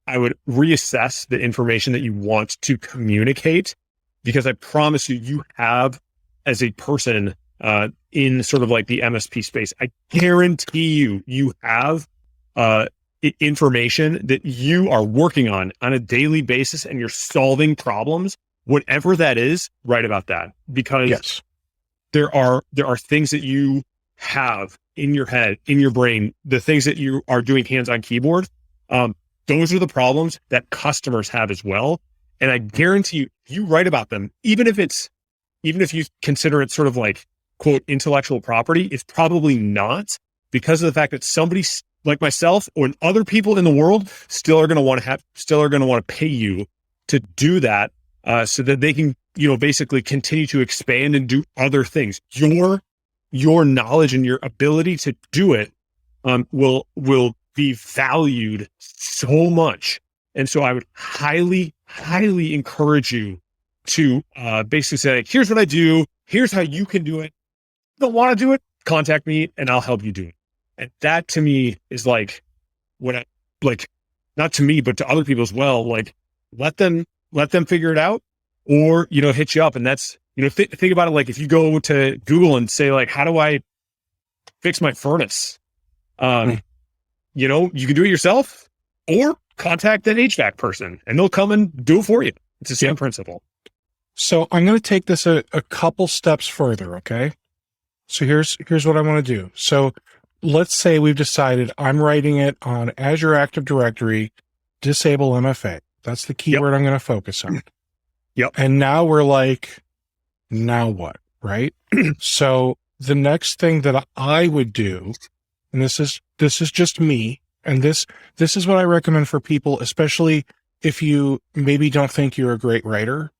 I would reassess the information that you want to communicate, because I promise you have, as a person, in sort of like the MSP space, I guarantee you have, information that you are working on a daily basis and you're solving problems, whatever that is, write about that, because there are things that you have in your head, in your brain, the things that you are doing hands on keyboard. Those are the problems that customers have as well. And I guarantee you write about them, even if you consider it sort of like quote intellectual property, it's probably not, because of the fact that somebody like myself or other people in the world still are going to want to pay you to do that, so that they can, basically continue to expand and do other things. Your knowledge and your ability to do it, will be valued so much. And so I would highly, highly encourage you to basically say, here's what I do. Here's how you can do it. If you don't want to do it, contact me and I'll help you do it. And that to me is like, when I, like, not to me, but to other people as well, like, let them figure it out, or, hit you up. And that's, think about it. Like, if you go to Google and say, like, how do I fix my furnace? You can do it yourself, or contact an HVAC person and they'll come and do it for you. It's the same principle. So I'm going to take this a couple steps further. Okay. So here's what I want to do. So let's say we've decided I'm writing it on Azure Active Directory, disable MFA. That's the keyword I'm going to focus on. Yep. And now we're like, now what? Right. So the next thing that I would do, and this is just me, and this is what I recommend for people, especially if you maybe don't think you're a great writer.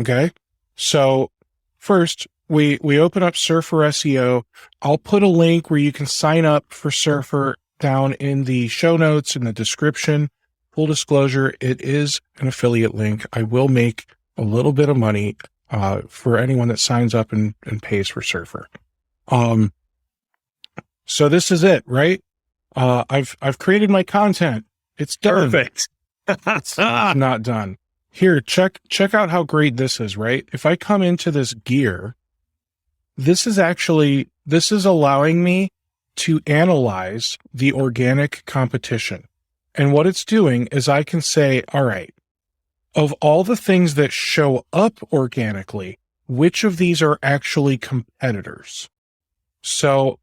Okay. So first we open up Surfer SEO. I'll put a link where you can sign up for Surfer down in the show notes in the description. Full disclosure, it is an affiliate link. I will make a little bit of money for anyone that signs up and pays for Surfer. So this is it, right? I've created my content. It's done. Perfect. It's not done. Here, check out how great this is, right? If I come into this gear, this is allowing me to analyze the organic competition. And what it's doing is I can say, all right, of all the things that show up organically, which of these are actually competitors? So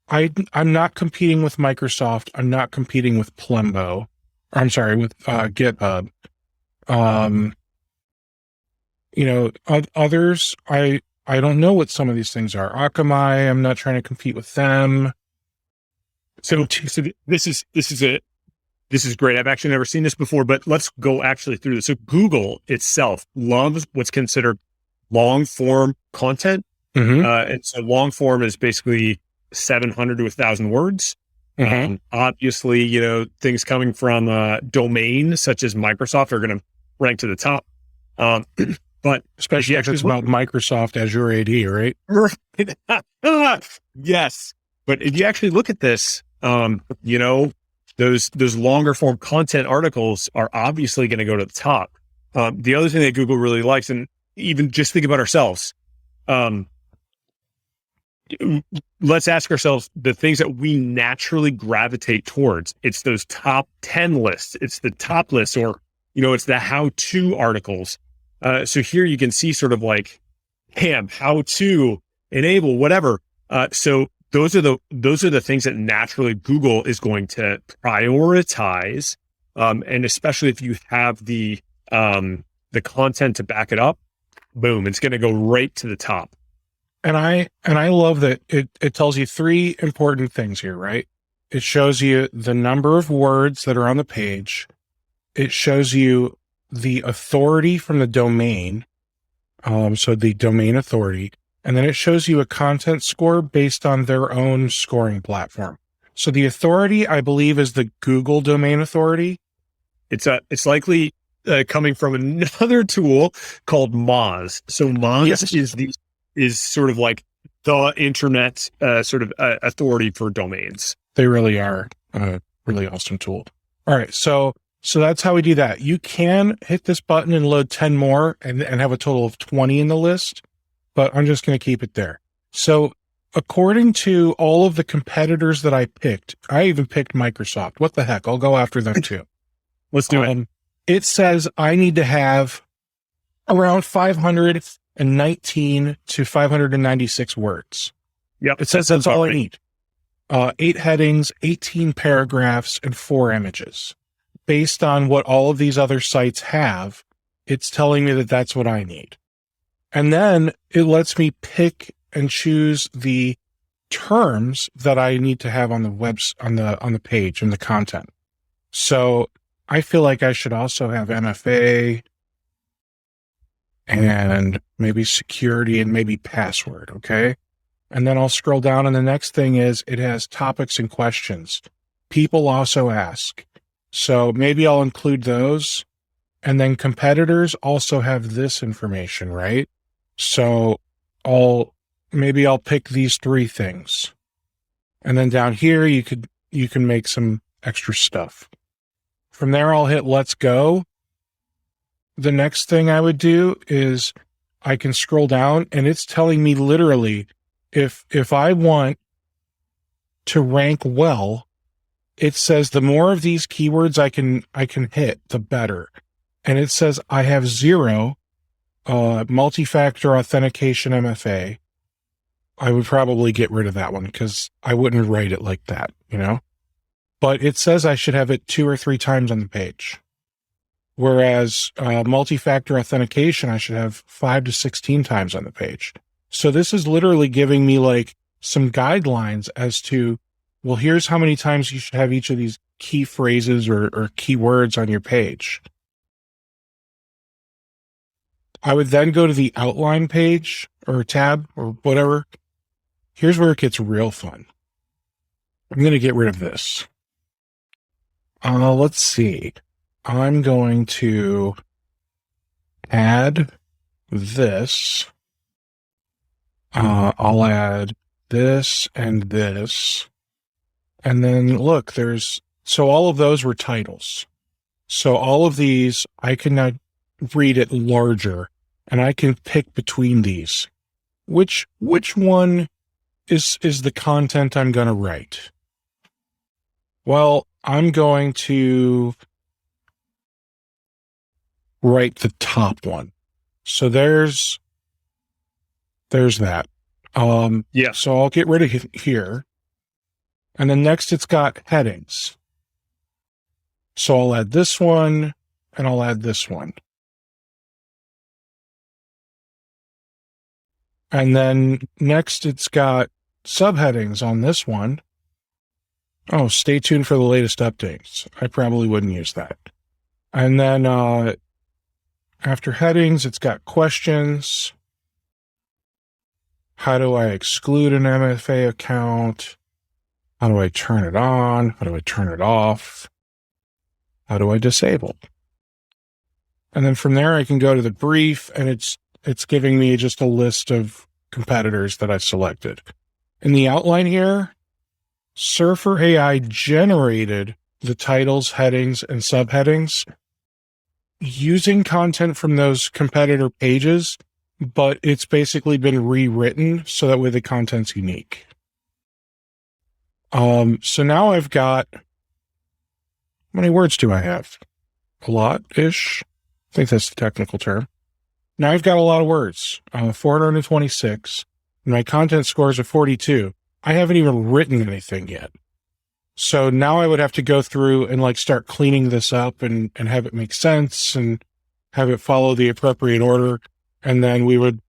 I'm not competing with Microsoft. I'm not competing with Plembo. I'm sorry, with GitHub. Others, I don't know what some of these things are. Akamai, I'm not trying to compete with them. So this is great. I've actually never seen this before, but let's go actually through this. So Google itself loves what's considered long form content. Mm-hmm. And so long form is basically 700 to 1,000 words. Mm-hmm. Obviously, things coming from domain such as Microsoft are going to rank to the top. But especially if it's about Microsoft Azure AD, right? Yes. But if you actually look at this, those longer form content articles are obviously going to go to the top. The other thing that Google really likes, and even just think about ourselves, let's ask ourselves the things that we naturally gravitate towards. It's those top 10 lists. It's the top lists, or, it's the how-to articles. So here you can see sort of like, how to enable whatever. So those are the things that naturally Google is going to prioritize. And especially if you have the content to back it up, boom, it's going to go right to the top. And I love that it tells you three important things here, right? It shows you the number of words that are on the page. It shows you the authority from the domain. So the domain authority, and then it shows you a content score based on their own scoring platform. So the authority, I believe, is the Google domain authority. It's likely coming from another tool called Moz. So Moz is sort of like the internet authority for domains. They really are a really awesome tool. All right, so that's how we do that. You can hit this button and load 10 more and have a total of 20 in the list, but I'm just going to keep it there. So according to all of the competitors that I picked, I even picked Microsoft. What the heck? I'll go after them too. Let's do it. It says I need to have around 519 to 596 words. Yep. It says that's all I need. 8 headings, 18 paragraphs, and 4 images. Based on what all of these other sites have, it's telling me that that's what I need. And then it lets me pick and choose the terms that I need to have on the on the page and the content. So I feel like I should also have MFA and maybe security and maybe password. Okay. And then I'll scroll down, and the next thing is it has topics and questions. People also ask. So maybe I'll include those. And then competitors also have this information, right? So I'll maybe I'll pick these 3 things. And then down here, you can make some extra stuff. From there, I'll hit let's go. The next thing I would do is I can scroll down, and it's telling me literally if I want to rank well, it says the more of these keywords I can hit, the better. And it says I have 0 multi-factor authentication MFA. I would probably get rid of that one because I wouldn't write it like that, But it says I should have it 2 or 3 times on the page. Whereas multi-factor authentication, I should have 5 to 16 times on the page. So this is literally giving me like some guidelines as to, well, here's how many times you should have each of these key phrases or keywords on your page. I would then go to the outline page or tab or whatever. Here's where it gets real fun. I'm going to get rid of this. Let's see. I'm going to add this. I'll add this and this. And then look, so all of those were titles. So all of these, I can now read it larger and I can pick between these. Which one is the content I'm going to write? Well, I'm going to write the top one. So there's that. Yeah. So I'll get rid of here. And then next it's got headings. So I'll add this one and I'll add this one. And then next it's got subheadings on this one. Oh, stay tuned for the latest updates. I probably wouldn't use that. And then after headings, it's got questions. How do I exclude an MFA account? How do I turn it on? How do I turn it off? How do I disable? And then from there, I can go to the brief, and it's giving me just a list of competitors that I've selected. In the outline here, Surfer AI generated the titles, headings, and subheadings using content from those competitor pages, but it's basically been rewritten so that way the content's unique. So now I've got, how many words do I have? A lot-ish. I think that's the technical term. Now I've got a lot of words, 426. My content scores are 42. I haven't even written anything yet. So now I would have to go through and start cleaning this up and have it make sense and have it follow the appropriate order. And then we would,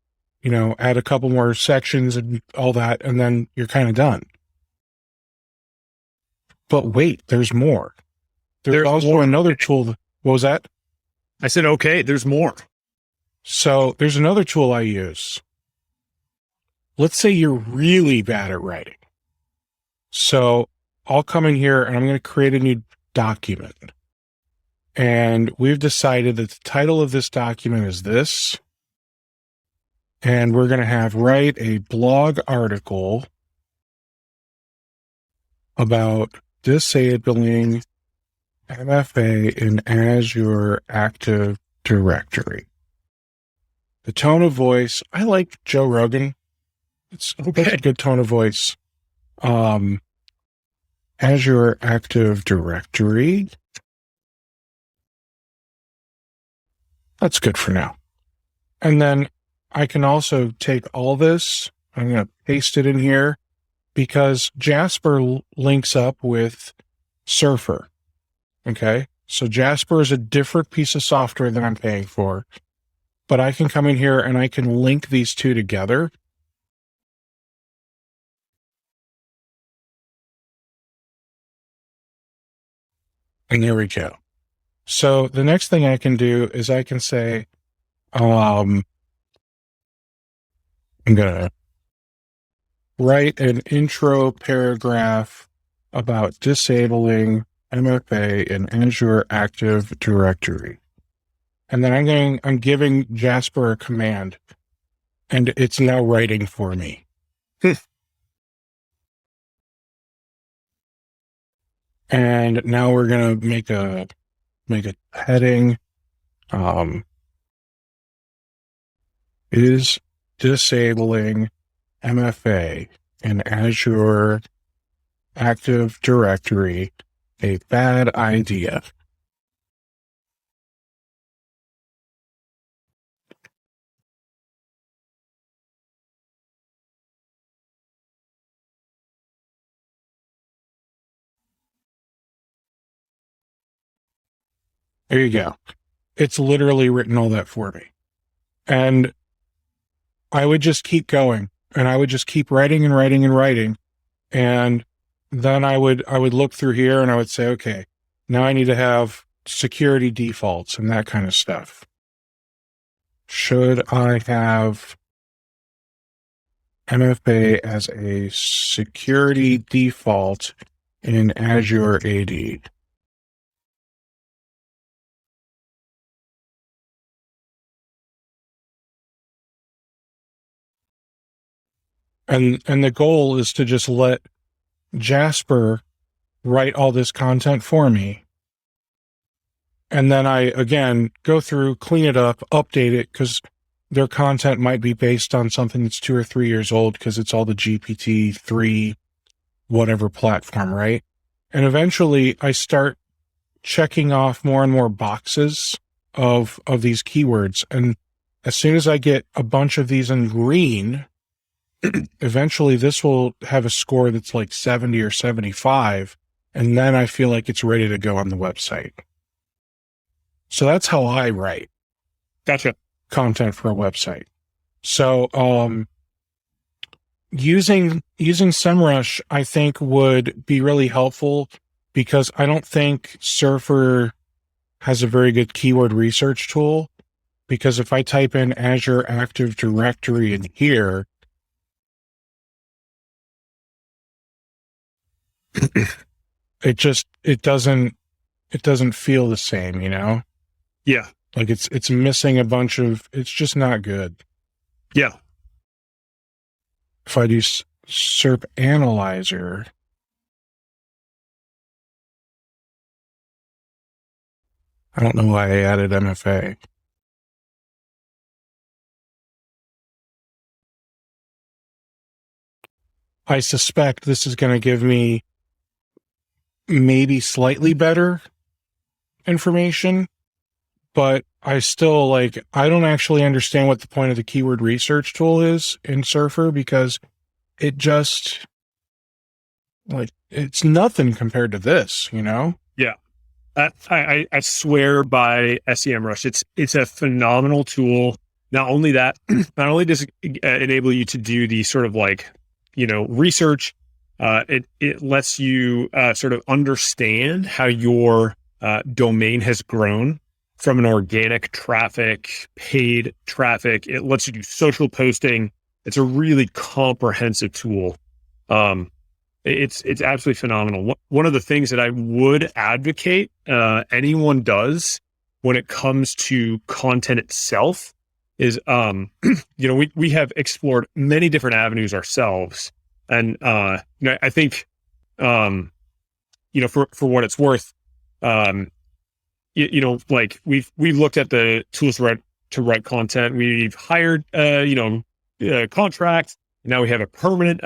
add a couple more sections and all that. And then you're kind of done. But wait, there's more. There's also more. Another tool. What was that? I said, okay, there's more. So there's another tool I use. Let's say you're really bad at writing. So I'll come in here and I'm going to create a new document. And we've decided that the title of this document is this. And we're going to write a blog article about disabling MFA in Azure Active Directory. The tone of voice, I like Joe Rogan. It's a good tone of voice. Azure Active Directory. That's good for now. And then I can also take all this. I'm going to paste it in here because Jasper links up with Surfer. Okay. So Jasper is a different piece of software that I'm paying for, but I can come in here and I can link these two together. And there we go. So the next thing I can do is I can say, I'm going to write an intro paragraph about disabling MFA in Azure Active Directory. And then I'm giving Jasper a command, and it's now writing for me. And now we're going to make a heading. Is disabling MFA in Azure Active Directory a bad idea? There you go. It's literally written all that for me. And I would just keep going, and I would just keep writing and writing and writing. And then I would look through here and I would say, okay, now I need to have security defaults and that kind of stuff. Should I have MFA as a security default in Azure AD? And the goal is to just let Jasper write all this content for me. And then I, again, go through, clean it up, update it, because their content might be based on something that's 2 or 3 years old because it's all the GPT-3 whatever platform, right? And eventually I start checking off more and more boxes of these keywords. And as soon as I get a bunch of these in green, eventually this will have a score that's like 70 or 75. And then I feel like it's ready to go on the website. So that's how I write. Gotcha. Content for a website. So, using SEMrush, I think would be really helpful because I don't think Surfer has a very good keyword research tool. Because if I type in Azure Active Directory in here, it doesn't feel the same, you know? Yeah. Like it's missing a bunch of, it's just not good. Yeah. If I do SERP Analyzer, I don't know why I added MFA. I suspect this is going to give me maybe slightly better information, but I still I don't actually understand what the point of the keyword research tool is in Surfer because it just it's nothing compared to this, you know? Yeah. I swear by SEMrush. It's a phenomenal tool. Not only that, not only does it enable you to do the sort of research, it lets you sort of understand how your domain has grown from an organic traffic, paid traffic. It lets you do social posting. It's a really comprehensive tool. It's absolutely phenomenal. One of the things that I would advocate anyone does when it comes to content itself is, we have explored many different avenues ourselves. And, I think, for what it's worth, we've looked at the tools to write content. We've hired, contracts. Now we have a permanent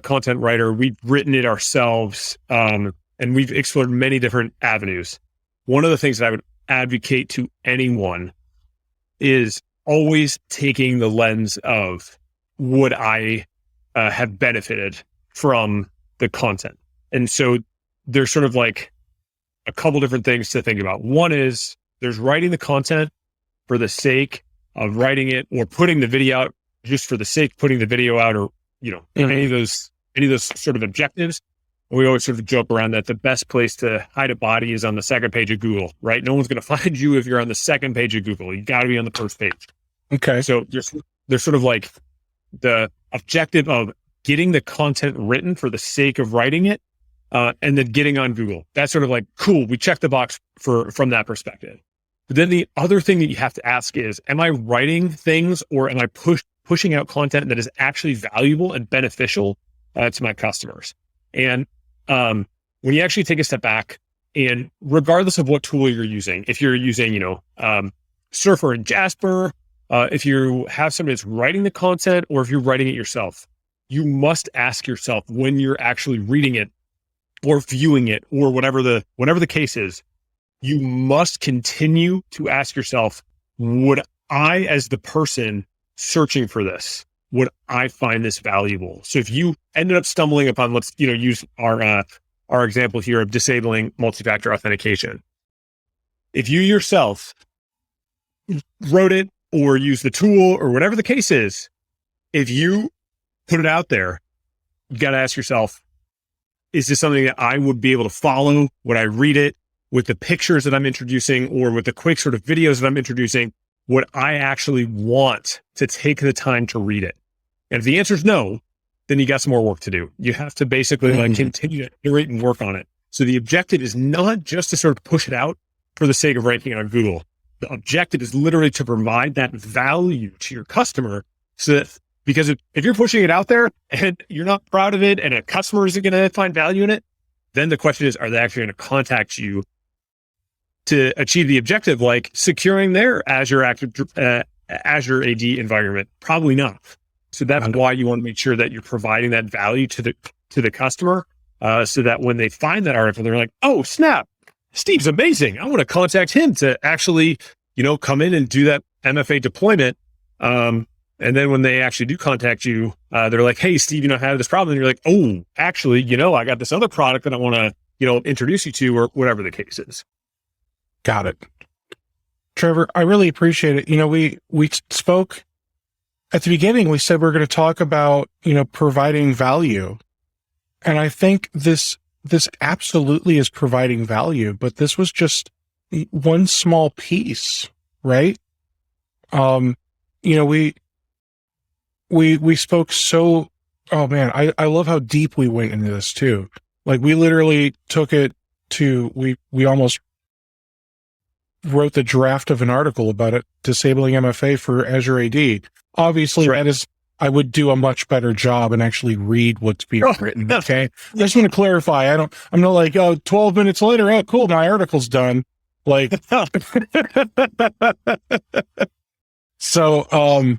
content writer. We've written it ourselves, and we've explored many different avenues. One of the things that I would advocate to anyone is always taking the lens of, would I have benefited from the content? And so there's sort of a couple different things to think about. One is there's writing the content for the sake of writing it, or putting the video out just for the sake of putting the video out, or any of those sort of objectives. We always sort of joke around that the best place to hide a body is on the second page of Google, right? No one's going to find you if you're on the second page of Google. You got to be on the first page. Okay. So there's sort of the objective of getting the content written for the sake of writing it, and then getting on Google. That's sort of cool. We check the box from that perspective. But then the other thing that you have to ask is, am I writing things, or am I pushing out content that is actually valuable and beneficial to my customers. And when you actually take a step back, and regardless of what tool you're using, if you're using, Surfer and Jasper, if you have somebody that's writing the content, or if you're writing it yourself, you must ask yourself when you're actually reading it or viewing it, or whatever the case is, you must continue to ask yourself, would I, as the person searching for this, would I find this valuable? So if you ended up stumbling upon, let's, use our example here of disabling multi-factor authentication. If you yourself wrote it or use the tool or whatever the case is, if you put it out there, you got to ask yourself, is this something that I would be able to follow? Would I read it with the pictures that I'm introducing, or with the quick sort of videos that I'm introducing? Would I actually want to take the time to read it? And if the answer is no, then you got some more work to do. You have to basically continue to iterate and work on it. So the objective is not just to sort of push it out for the sake of ranking on Google. The objective is literally to provide that value to your customer, so that, because if you're pushing it out there and you're not proud of it and a customer isn't going to find value in it, then the question is, are they actually going to contact you to achieve the objective, like securing their Azure AD environment? Probably not. So that's why you want to make sure that you're providing that value to the customer, so that when they find that article, they're like, oh, snap, Steve's amazing. I want to contact him to actually, come in and do that MFA deployment. And then when they actually do contact you, they're like, hey, Steve, I have this problem. And you're like, oh, actually, I got this other product that I want to, introduce you to, or whatever the case is. Got it. Trevor, I really appreciate it. We spoke at the beginning, we said we're going to talk about, providing value. And I think this absolutely is providing value, but this was just one small piece, right? We spoke so, oh man, I love how deep we went into this too. Like, we literally took it to, we almost wrote the draft of an article about it, disabling MFA for Azure AD. Obviously, right. That is, I would do a much better job and actually read what's being written. Okay. I just want to clarify. I'm not like, 12 minutes later, oh, cool, my article's done. Like, so,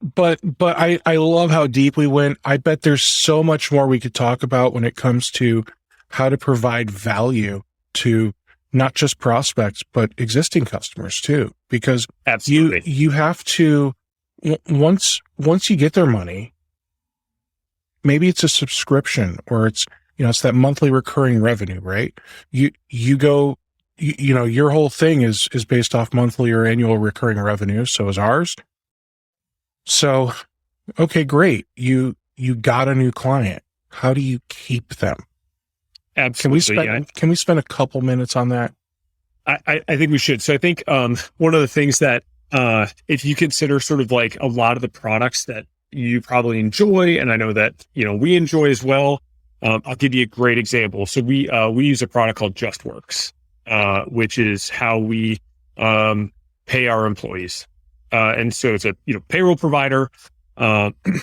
but I love how deep we went. I bet there's so much more we could talk about when it comes to how to provide value to not just prospects, but existing customers too, because absolutely, you have to, once you get their money, maybe it's a subscription, or it's, it's that monthly recurring revenue, right? You go, your whole thing is based off monthly or annual recurring revenue. So is ours. So, okay, great. You got a new client. How do you keep them? Absolutely. Can we spend a couple minutes on that? I think we should. So I think one of the things that if you consider sort of like a lot of the products that you probably enjoy, and I know that we enjoy as well, I'll give you a great example. So we use a product called JustWorks, which is how we pay our employees, and so it's a payroll provider.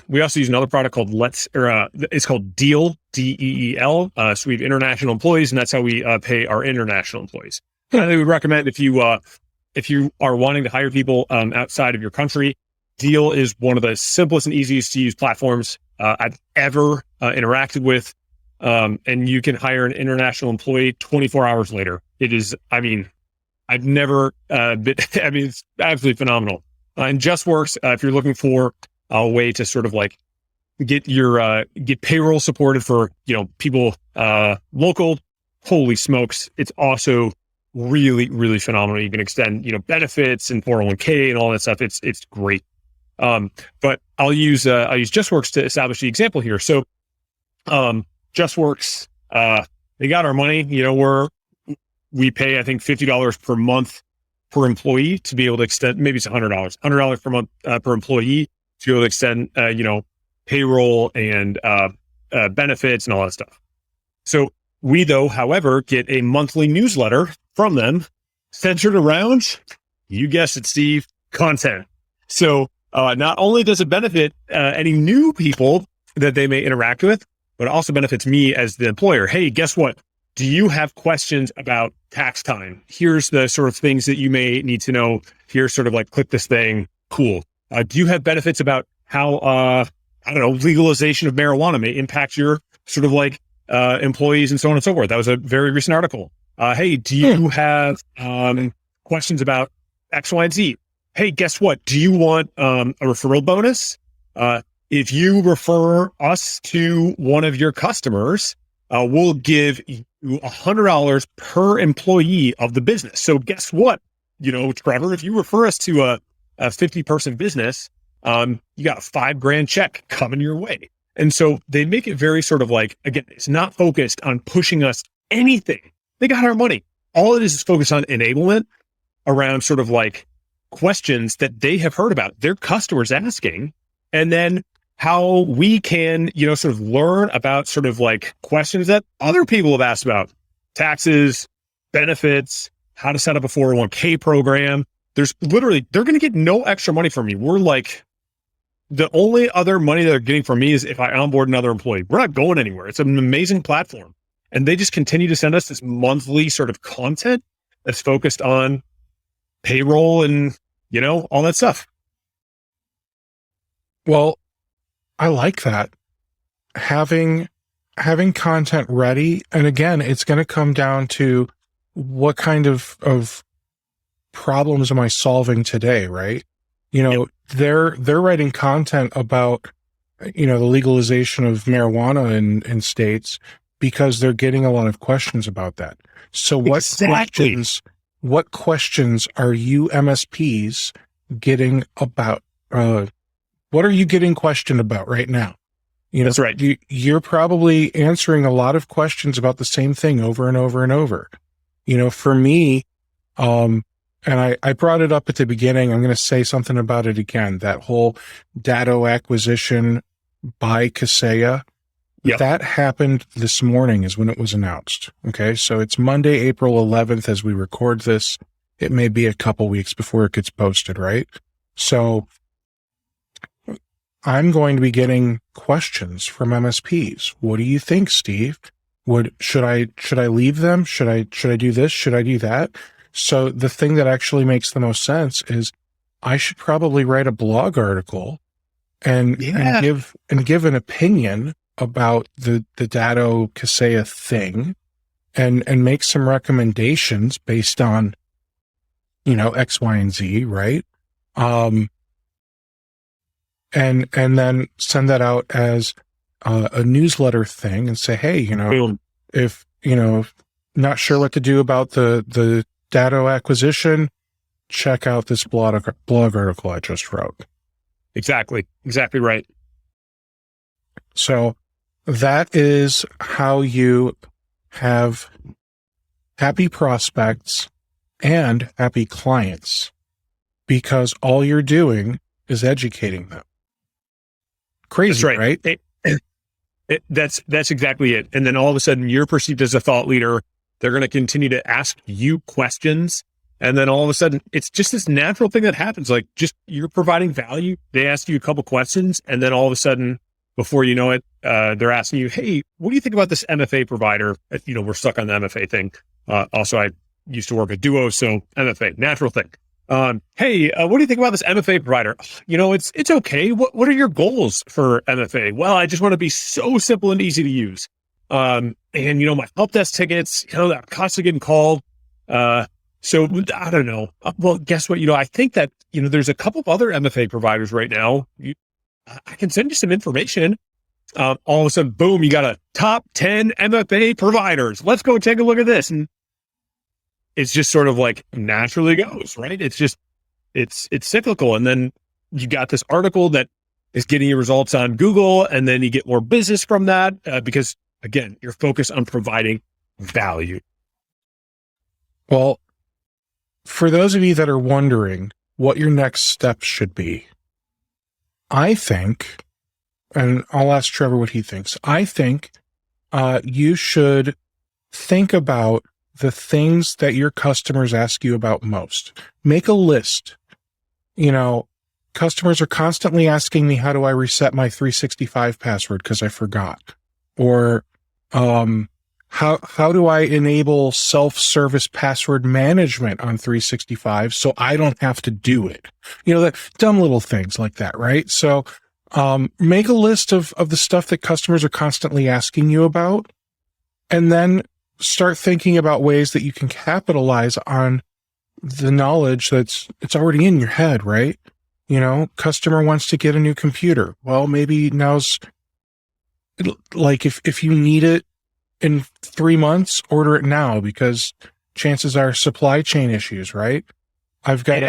We also use another product called it's called Deal, DEEL. So we have international employees, and that's how we pay our international employees. I think we recommend if you are wanting to hire people outside of your country, Deal is one of the simplest and easiest to use platforms I've ever interacted with. And you can hire an international employee 24 hours later. It is, I've never been, it's absolutely phenomenal. And JustWorks, if you're looking for a way to sort of like get payroll supported for, people local, holy smokes, it's also really, really phenomenal. You can extend, benefits and 401k and all that stuff. It's great. But I'll use JustWorks to establish the example here. So, JustWorks, they got our money, we pay, I think, $50 per month per employee to be able to extend, maybe it's $100 per month, per employee to be able to extend, payroll and, benefits and all that stuff. So we, though, however, get a monthly newsletter from them centered around, you guessed it, Steve, content. So Not only does it benefit any new people that they may interact with, but it also benefits me as the employer. Hey, guess what? Do you have questions about tax time? Here's the sort of things that you may need to know. Here's sort of like, click this thing. Cool. Do you have benefits about how, I don't know, legalization of marijuana may impact your sort of like employees and so on and so forth? That was a very recent article. Hey, do you have questions about X, Y, and Z? Hey, guess what? Do you want a referral bonus? If you refer us to one of your customers, we'll give you $100 per employee of the business. So guess what? Trevor, if you refer us to a 50-person business, you got a $5,000 check coming your way. And so they make it very sort of like, again, it's not focused on pushing us anything. They got our money. All it is focused on enablement around sort of like questions that they have heard about their customers asking, and then how we can, sort of learn about sort of like questions that other people have asked about: taxes, benefits, how to set up a 401k program. There's literally, they're going to get no extra money from me. We're like, the only other money they're getting from me is if I onboard another employee. We're not going anywhere. It's an amazing platform. And they just continue to send us this monthly sort of content that's focused on payroll and, all that stuff. Well, I like that. Having content ready. And again, it's going to come down to what kind of problems am I solving today, right? Yep. They're writing content about, the legalization of marijuana in states because they're getting a lot of questions about that. So what questions are you MSPs getting about, what are you getting questioned about right now? That's right. You're probably answering a lot of questions about the same thing over and over and over. For me, and I brought it up at the beginning, I'm going to say something about it again. That whole Datto acquisition by Kaseya, Yep. that happened this morning is when it was announced. Okay. So it's Monday, April 11th as we record this. It may be a couple weeks before it gets posted, right? So I'm going to be getting questions from MSPs. What do you think, Steve? Should I leave them? Should I do this? Should I do that? So the thing that actually makes the most sense is I should probably write a blog article and give an opinion about the Datto Kaseya thing and make some recommendations based on, X, Y, and Z, right? And then send that out as a newsletter thing and say, hey, if, not sure what to do about the Datto acquisition, check out this blog article I just wrote. Exactly right. So that is how you have happy prospects and happy clients, because all you're doing is educating them. Crazy, That's right? That's exactly it. And then all of a sudden you're perceived as a thought leader. They're going to continue to ask you questions. And then all of a sudden it's just this natural thing that happens. Like, just you're providing value. They ask you a couple questions, and then all of a sudden, before you know it, they're asking you, hey, what do you think about this MFA provider? We're stuck on the MFA thing. Also, I used to work at Duo, so MFA, natural thing. Hey, what do you think about this MFA provider? It's okay. What are your goals for MFA? Well, I just want to be so simple and easy to use. And my help desk tickets, I'm constantly getting called. So I don't know. Well, guess what? I think that, there's a couple of other MFA providers right now. I can send you some information. All of a sudden, boom, you got a top 10 MFA providers. Let's go take a look at this. And it's just sort of like naturally goes, right? It's just, it's cyclical. And then you got this article that is getting you results on Google, and then you get more business from that because, again, you're focused on providing value. Well, for those of you that are wondering what your next steps should be, I think, and I'll ask Trevor what he thinks, I think you should think about the things that your customers ask you about most. Make a list, customers are constantly asking me, how do I reset my 365 password because I forgot? Or how do I enable self-service password management on 365 so I don't have to do it? That dumb little things like that, right? So make a list of the stuff that customers are constantly asking you about, and then start thinking about ways that you can capitalize on the knowledge it's already in your head, right? Customer wants to get a new computer. Well, maybe now's like, if you need it in 3 months, order it now, because chances are supply chain issues, right? I've got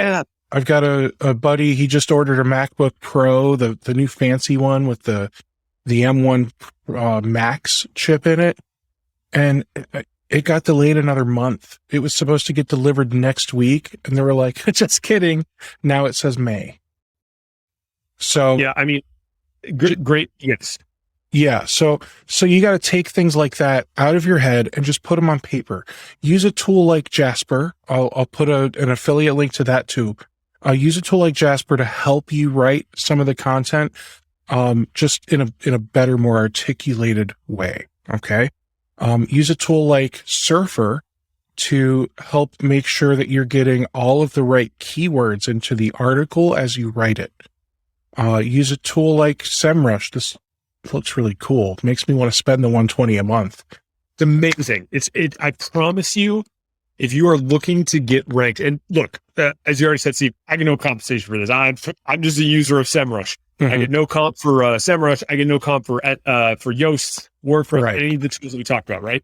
a buddy, he just ordered a MacBook Pro, the new fancy one with the M1 Max chip in it, and it got delayed another month. It was supposed to get delivered next week, and they were like, just kidding. Now it says May. So yeah, I mean, great. Yes. Yeah. So you got to take things like that out of your head and just put them on paper. Use a tool like Jasper. I'll put an affiliate link to that too. Use a tool like Jasper to help you write some of the content, just in a better, more articulated way. Okay. Use a tool like Surfer to help make sure that you're getting all of the right keywords into the article as you write it. Use a tool like SEMrush. This looks really cool. It makes me want to spend the $120 a month. It's amazing. I promise you, if you are looking to get ranked, and look, as you already said, Steve, I get no compensation for this. I'm just a user of SEMrush. Mm-hmm. I get no comp for SEMrush. I get no comp for Yoast, WordPress, right. Any of the tools that we talked about, right?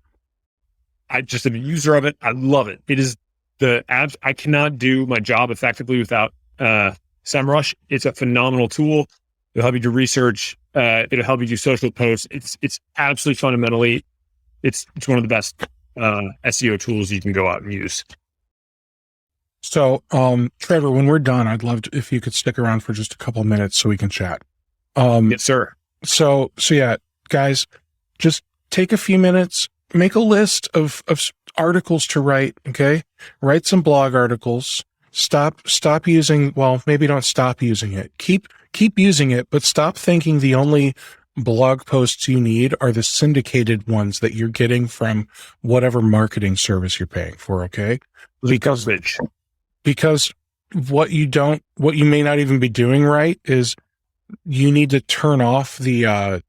I just am a user of it. I love it. It is I cannot do my job effectively without SEMrush. It's a phenomenal tool. It'll help you do research. It'll help you do social posts. It's absolutely fundamentally, it's one of the best SEO tools you can go out and use. So, Trevor, when we're done, I'd love if you could stick around for just a couple of minutes so we can chat. Yes, sir. So yeah, guys, just take a few minutes, make a list of articles to write. Okay. Write some blog articles. Stop using, well, maybe don't stop using it. Keep using it, but stop thinking the only blog posts you need are the syndicated ones that you're getting from whatever marketing service you're paying for. Okay. Because what you may not even be doing right is you need to turn off the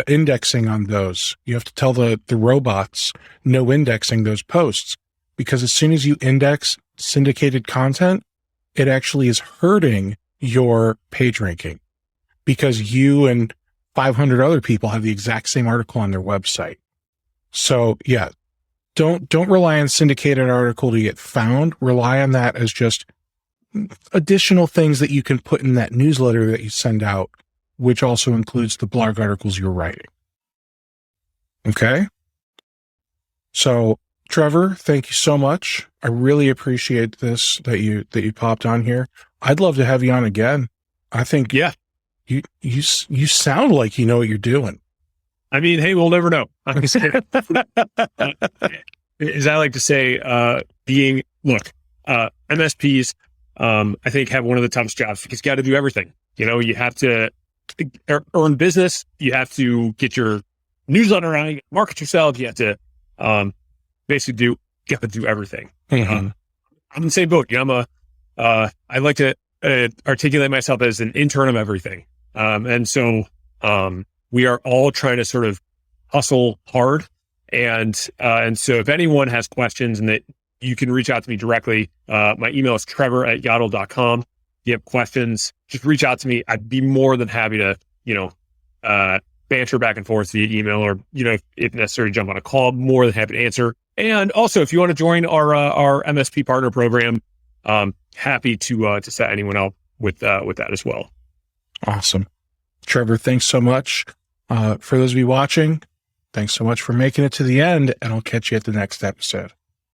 indexing on those. You have to tell the robots no indexing those posts, because as soon as you index syndicated content, it actually is hurting your page ranking, because you and 500 other people have the exact same article on their website. So yeah, don't rely on syndicated article to get found. Rely on that as just additional things that you can put in that newsletter that you send out, which also includes the blog articles you're writing. Okay. So Trevor, thank you so much. I really appreciate this, that you popped on here. I'd love to have you on again. I think, yeah, you sound like you know what you're doing. I mean, hey, we'll never know. As I like to say, MSPs, I think have one of the toughest jobs, because you got to do everything. You have to earn business. You have to get your newsletter out, market yourself. You have to, basically do everything. Mm-hmm. I'm in the same boat. I like to articulate myself as an intern of everything. And so we are all trying to sort of hustle hard. And so if anyone has questions, and that you can reach out to me directly, my email is trevor@yottled.com. If you have questions, just reach out to me. I'd be more than happy to, banter back and forth via email, or, if necessary, jump on a call. More than happy to answer. And also, if you want to join our MSP partner program, happy to set anyone up with that as well. Awesome. Trevor, thanks so much. For those of you watching, thanks so much for making it to the end, and I'll catch you at the next episode.